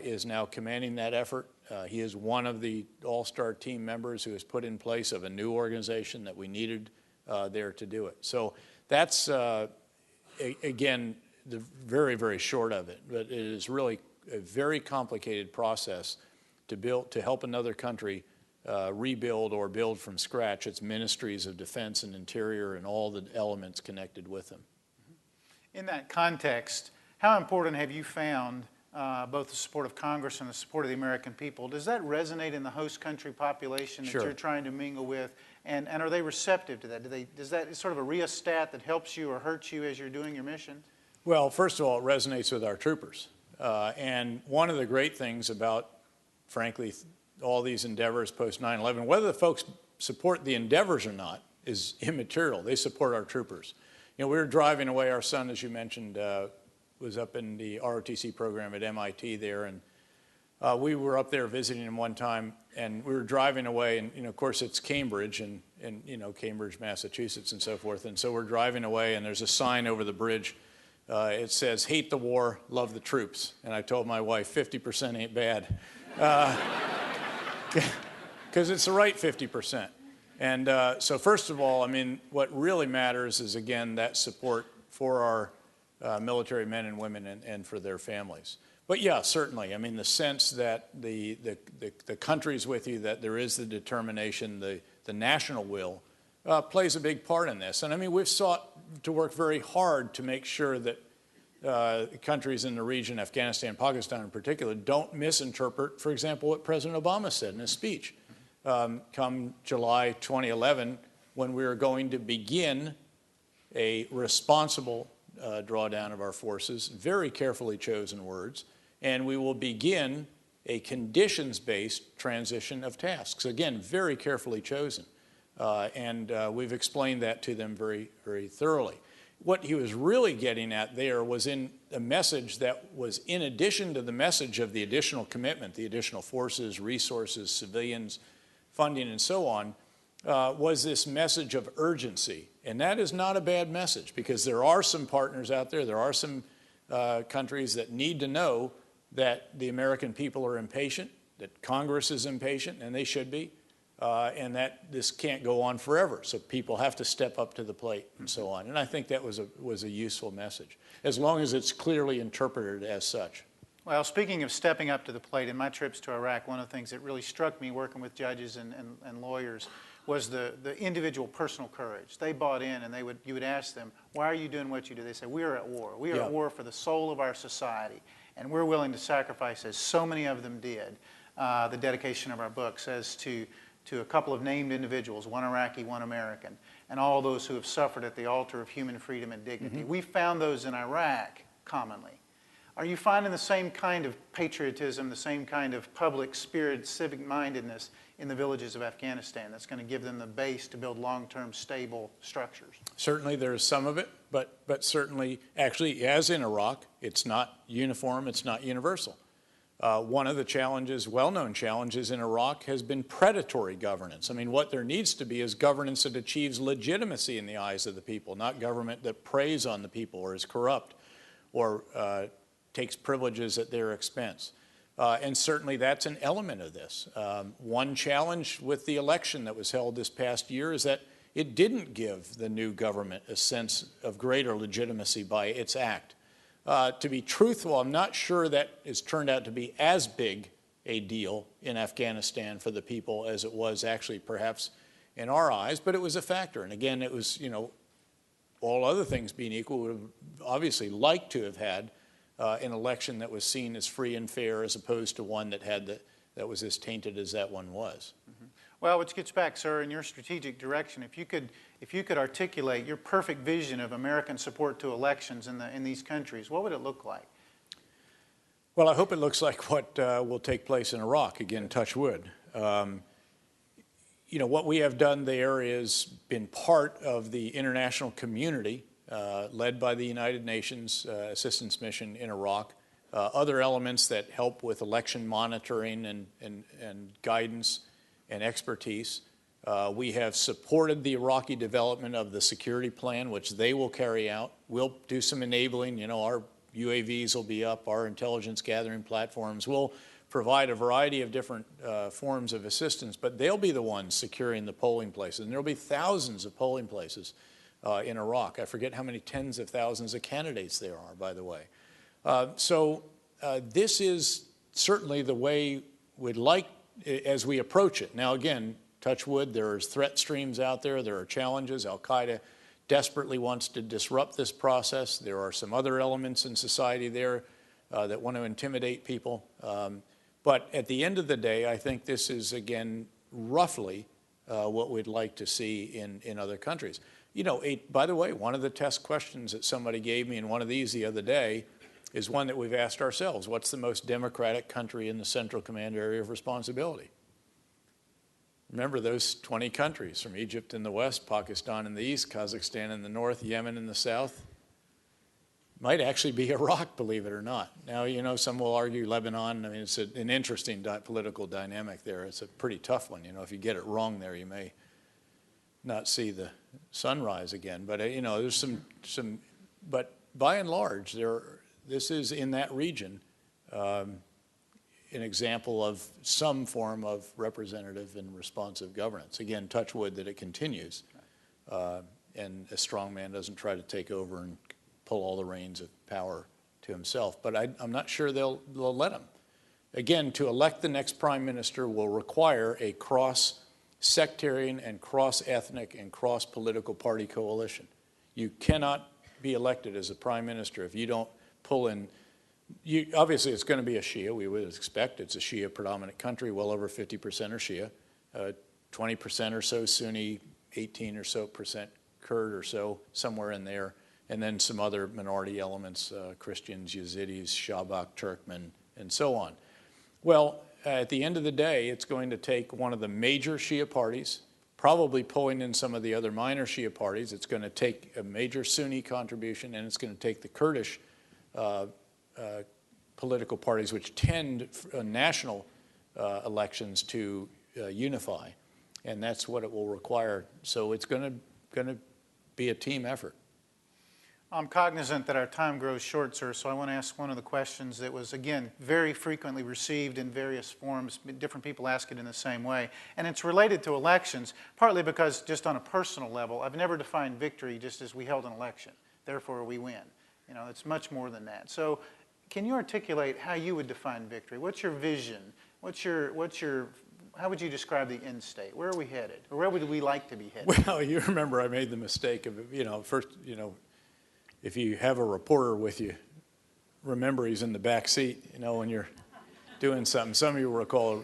Speaker 2: is now commanding that effort. He is one of the all-star team members who has put in place of a new organization that we needed there to do it. So that's, again, the very, very short of it. But it is really a very complicated process to help another country rebuild or build from scratch its ministries of defense and interior and all the elements connected with them.
Speaker 3: In that context, how important have you found both the support of Congress and the support of the American people? Does that resonate in the host country population that you're trying to mingle with? And are they receptive to that? Does that sort of a rheostat that helps you or hurts you as you're doing your mission?
Speaker 2: Well, first of all, it resonates with our troopers. And one of the great things about, frankly, all these endeavors post 9/11, whether the folks support the endeavors or not is immaterial. They support our troopers. We were driving away. Our son, as you mentioned, was up in the ROTC program at MIT there, and we were up there visiting him one time, and we were driving away, and of course it's Cambridge and Cambridge, Massachusetts, and so forth. And so we're driving away, and there's a sign over the bridge. It says, "Hate the war, love the troops." And I told my wife, 50% ain't bad. Because it's the right 50%. And so first of all, I mean, what really matters is, again, that support for military men and women and for their families. But yeah, certainly. I mean, the sense that the country's with you, that there is the determination, the national will, plays a big part in this. And I mean, we've sought to work very hard to make sure that countries in the region, Afghanistan, Pakistan in particular, don't misinterpret, for example, what President Obama said in his speech. Come July 2011, when we were going to begin a responsible drawdown of our forces, very carefully chosen words, and we will begin a conditions-based transition of tasks. Again, very carefully chosen. And we've explained that to them very, very thoroughly. What he was really getting at there was in a message that was in addition to the message of the additional commitment, the additional forces, resources, civilians, funding, and so on, was this message of urgency. And that is not a bad message, because there are some partners out there are some countries that need to know that the American people are impatient, that Congress is impatient, and they should be, and that this can't go on forever. So people have to step up to the plate and so on. And I think that was a useful message, as long as it's clearly interpreted as such.
Speaker 3: Well, speaking of stepping up to the plate, in my trips to Iraq, one of the things that really struck me working with judges and lawyers was the individual personal courage. They bought in, and you would ask them, why are you doing what you do? They say, we are at war. We are at war for the soul of our society, and we're willing to sacrifice, as so many of them did. The dedication of our book says to a couple of named individuals, one Iraqi, one American, and all those who have suffered at the altar of human freedom and dignity. We found those in Iraq commonly. Are you finding the same kind of patriotism, the same kind of public spirit, civic mindedness in the villages of Afghanistan that's going to give them the base to build long-term stable structures?
Speaker 2: Certainly there's some of it, but certainly, actually, as in Iraq, it's not uniform, it's not universal. One of the challenges, well-known challenges in Iraq, has been predatory governance. I mean, what there needs to be is governance that achieves legitimacy in the eyes of the people, not government that preys on the people or is corrupt or takes privileges at their expense. And certainly that's an element of this. One challenge with the election that was held this past year is that it didn't give the new government a sense of greater legitimacy by its act. To be truthful, I'm not sure that it's turned out to be as big a deal in Afghanistan for the people as it was actually perhaps in our eyes, but it was a factor. And again, it was, all other things being equal, we would have obviously liked to have had an election that was seen as free and fair, as opposed to one that was as tainted as that one was.
Speaker 3: Mm-hmm. Well, which gets back, sir, in your strategic direction, if you could articulate your perfect vision of American support to elections in these countries, what would it look like?
Speaker 2: Well, I hope it looks like what will take place in Iraq. Again, touch wood. What we have done there is been part of the international community led by the United Nations assistance mission in Iraq. Other elements that help with election monitoring and guidance and expertise. We have supported the Iraqi development of the security plan, which they will carry out. We'll do some enabling. Our UAVs will be up, our intelligence gathering platforms. We'll provide a variety of different forms of assistance, but they'll be the ones securing the polling places. And there'll be thousands of polling places in Iraq. I forget how many tens of thousands of candidates there are, by the way. So this is certainly the way we'd like as we approach it. Now, again, touch wood, there's threat streams out there. There are challenges. Al-Qaeda desperately wants to disrupt this process. There are some other elements in society there that want to intimidate people. But at the end of the day, I think this is, again, roughly what we'd like to see in other countries. By the way, one of the test questions that somebody gave me in one of these the other day is one that we've asked ourselves. What's the most democratic country in the Central Command area of responsibility? Remember those 20 countries, from Egypt in the west, Pakistan in the east, Kazakhstan in the north, Yemen in the south. Might actually be Iraq, believe it or not. Now, some will argue Lebanon. I mean, it's an interesting political dynamic there. It's a pretty tough one. If you get it wrong there, you may not see the sunrise again. But, there's some, but by and large, this is in that region an example of some form of representative and responsive governance. Again, touch wood that it continues, and a strong man doesn't try to take over and pull all the reins of power to himself. But I'm not sure they'll let him. Again, to elect the next prime minister will require a cross-sectarian and cross-ethnic and cross-political party coalition. You cannot be elected as a prime minister if you don't pull in. Obviously, it's going to be a Shia. We would expect it's a Shia predominant country. Well over 50% are Shia, 20% or so Sunni, 18% or so Kurd or so, somewhere in there, and then some other minority elements, Christians, Yazidis, Shabak, Turkmen, and so on. Well, at the end of the day, it's going to take one of the major Shia parties, probably pulling in some of the other minor Shia parties. It's going to take a major Sunni contribution, and it's going to take the Kurdish political parties, which tend national elections to unify, and that's what it will require. So it's going to be a team effort.
Speaker 3: I'm cognizant that our time grows short, sir, so I want to ask one of the questions that was, again, very frequently received in various forms. Different people ask it in the same way. And it's related to elections, partly because just on a personal level, I've never defined victory just as we held an election. Therefore, we win. You know, it's much more than that. So can you articulate how you would define victory? What's your vision? How would you describe the end state? Where are we headed? Or where would we like to be headed?
Speaker 2: Well, you remember I made the mistake of, first, if you have a reporter with you, remember he's in the back seat, when you're doing something. Some of you will recall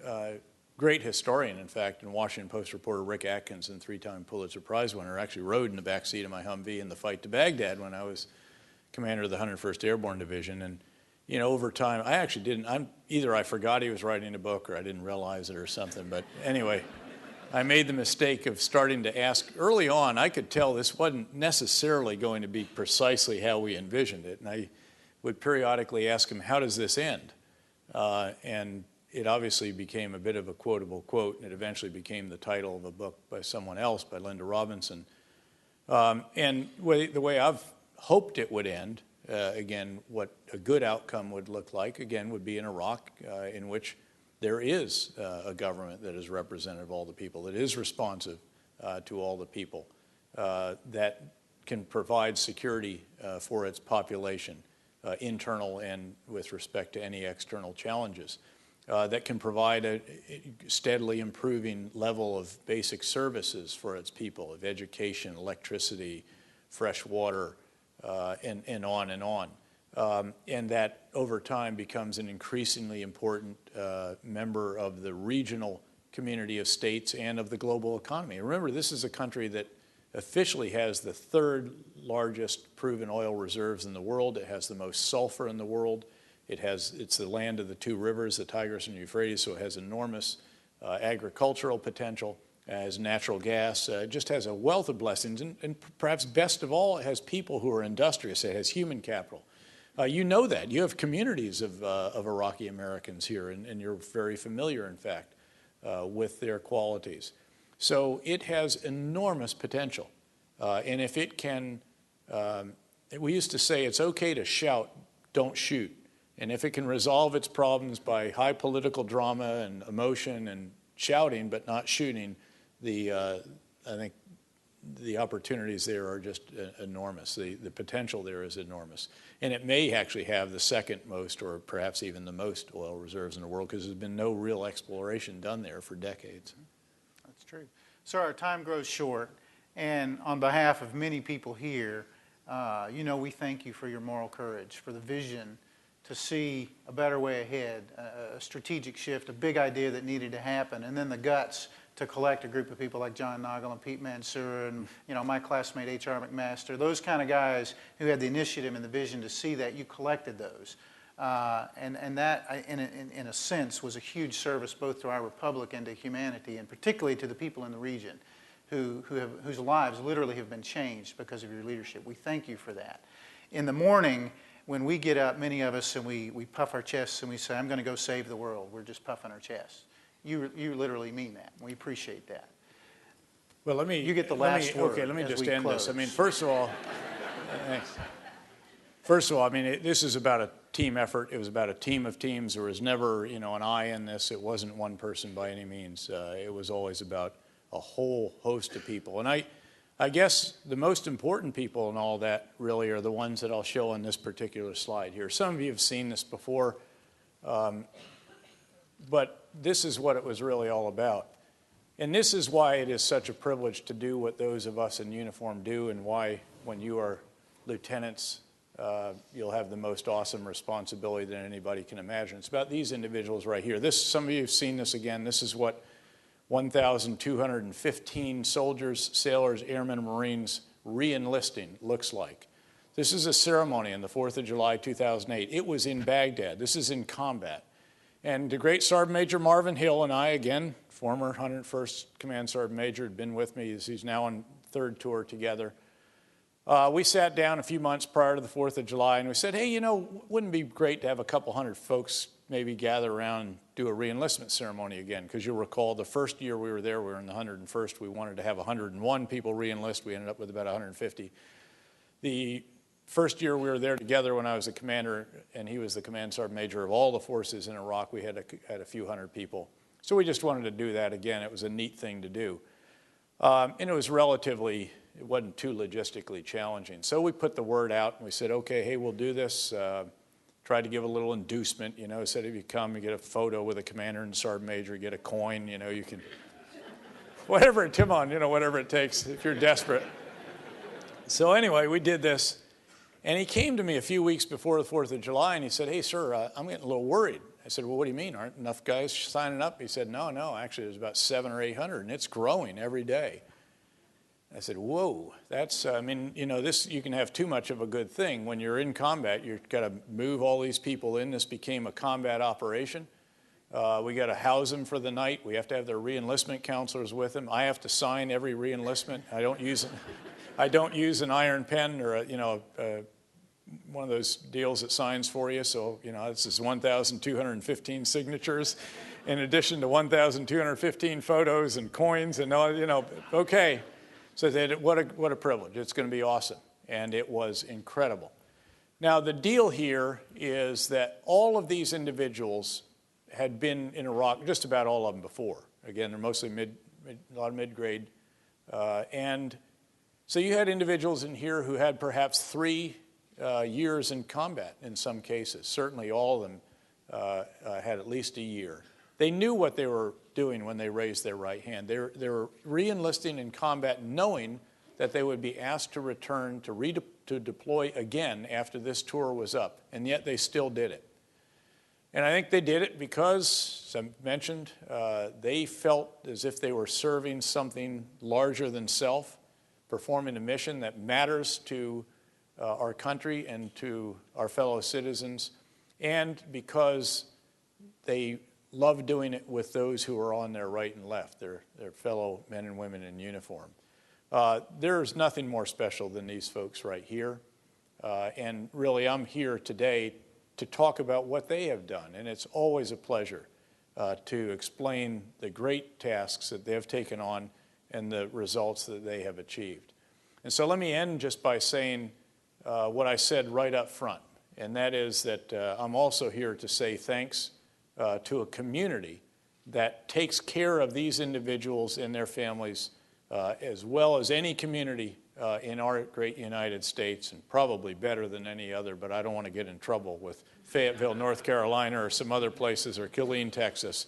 Speaker 2: a great historian, in fact, and Washington Post reporter Rick Atkinson, 3-time Pulitzer Prize winner, actually rode in the back seat of my Humvee in the fight to Baghdad when I was commander of the 101st Airborne Division. And, over time, I actually didn't, either I forgot he was writing a book or I didn't realize it or something. But anyway, I made the mistake of starting to ask early on. I could tell this wasn't necessarily going to be precisely how we envisioned it. And I would periodically ask him, how does this end? And it obviously became a bit of a quotable quote, and it eventually became the title of a book by someone else, by Linda Robinson. And the way I've hoped it would end, again, what a good outcome would look like, again, would be in Iraq, in which there is a government that is representative of all the people, that is responsive to all the people, that can provide security for its population, internal and with respect to any external challenges, that can provide a steadily improving level of basic services for its people, of education, electricity, fresh water, and on and on. And that over time becomes an increasingly important member of the regional community of states and of the global economy. Remember, this is a country that officially has the 3rd largest proven oil reserves in the world. It has the most sulfur in the world. It's the land of the 2 rivers, the Tigris and Euphrates, so it has enormous agricultural potential. Has natural gas, just has a wealth of blessings, and perhaps best of all, it has people who are industrious. It has human capital. You know that. You have communities of Iraqi Americans here, and you're very familiar, in fact, with their qualities. So it has enormous potential. And if it can, we used to say it's okay to shout, don't shoot. And if it can resolve its problems by high political drama and emotion and shouting but not shooting, I think the opportunities there are just enormous. The potential there is enormous. And it may actually have the 2nd most or perhaps even the most oil reserves in the world because there's been no real exploration done there for decades.
Speaker 3: That's true. Sir, our time grows short. And on behalf of many people here, we thank you for your moral courage, for the vision to see a better way ahead, a strategic shift, a big idea that needed to happen, and then the guts to collect a group of people like John Nagel and Pete Mansour and my classmate H.R. McMaster, those kind of guys who had the initiative and the vision to see that. You collected those. And that, in a sense, was a huge service both to our republic and to humanity, and particularly to the people in the region whose lives literally have been changed because of your leadership. We thank you for that. In the morning, when we get up, many of us, and we puff our chests and we say, I'm going to go save the world, we're just puffing our chests. You literally mean that. We appreciate that.
Speaker 2: Well, you
Speaker 3: get the last word.
Speaker 2: Okay, let me just end
Speaker 3: close.
Speaker 2: this. I mean, first of all, this is about a team effort. It was about a team of teams. There was never, an I in this. It wasn't one person by any means. It was always about a whole host of people. And I guess the most important people in all that really are the ones that I'll show on this particular slide here. Some of you have seen this before, but this is what it was really all about. And this is why it is such a privilege to do what those of us in uniform do, and why when you are lieutenants, you'll have the most awesome responsibility that anybody can imagine. It's about these individuals right here. Some of you have seen this again. This is what 1,215 soldiers, sailors, airmen, and Marines re-enlisting looks like. This is a ceremony on the 4th of July, 2008. It was in Baghdad. This is in combat. And the great Sergeant Major Marvin Hill and I, again, former 101st Command Sergeant Major, had been with me. He's now on third tour together. We sat down a few months prior to the 4th of July and we said, hey, wouldn't it be great to have a couple hundred folks maybe gather around and do a re-enlistment ceremony again? Because you'll recall the first year we were there, we were in the 101st. We wanted to have 101 people re-enlist. We ended up with about 150. The first year we were there together when I was the commander and he was the command sergeant major of all the forces in Iraq, we had a few hundred people. So we just wanted to do that again. It was a neat thing to do. And it wasn't too logistically challenging. So we put the word out and we said, okay, hey, we'll do this. Tried to give a little inducement, said if you come, you get a photo with a commander and sergeant major, you get a coin, you can, whatever it takes if you're desperate. So anyway, we did this. And he came to me a few weeks before the 4th of July and he said, hey, sir, I'm getting a little worried. I said, well, what do you mean? Aren't enough guys signing up? He said, no, actually there's about 700 or 800 and it's growing every day. I said, whoa, this, you can have too much of a good thing. When you're in combat, you've got to move all these people in. This became a combat operation. We got to house them for the night. We have to have their re-enlistment counselors with them. I have to sign every re-enlistment. I don't use an iron pen or one of those deals that signs for you. So, this is 1,215 signatures in addition to 1,215 photos and coins and okay. So what a privilege. It's going to be awesome. And it was incredible. Now, the deal here is that all of these individuals had been in Iraq, just about all of them before. Again, they're mostly a lot of mid-grade. And so you had individuals in here who had perhaps 3 years in combat in some cases. Certainly all of them had at least a year. They knew what they were doing when they raised their right hand. They were re-enlisting in combat knowing that they would be asked to return to deploy again after this tour was up, and yet they still did it. And I think they did it because, as I mentioned, they felt as if they were serving something larger than self, performing a mission that matters to our country and to our fellow citizens, and because they love doing it with those who are on their right and left, their fellow men and women in uniform. There's nothing more special than these folks right here. And really, I'm here today to talk about what they have done. And it's always a pleasure to explain the great tasks that they have taken on and the results that they have achieved. And so let me end just by saying what I said right up front. And that is that I'm also here to say thanks to a community that takes care of these individuals and their families as well as any community in our great United States, and probably better than any other, but I don't want to get in trouble with Fayetteville, North Carolina, or some other places, or Killeen, Texas.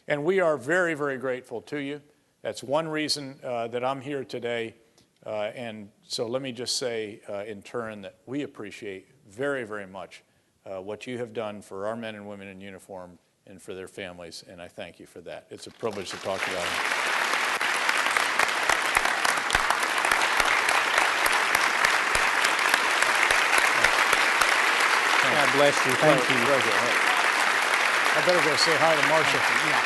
Speaker 2: And we are very, very grateful to you. That's one reason that I'm here today. And so let me just say in turn that we appreciate very, very much what you have done for our men and women in uniform and for their families, and I thank you for that. It's a privilege to talk about it.
Speaker 3: God bless you. Thank you.
Speaker 2: I better go say hi to Marcia.
Speaker 3: Yeah.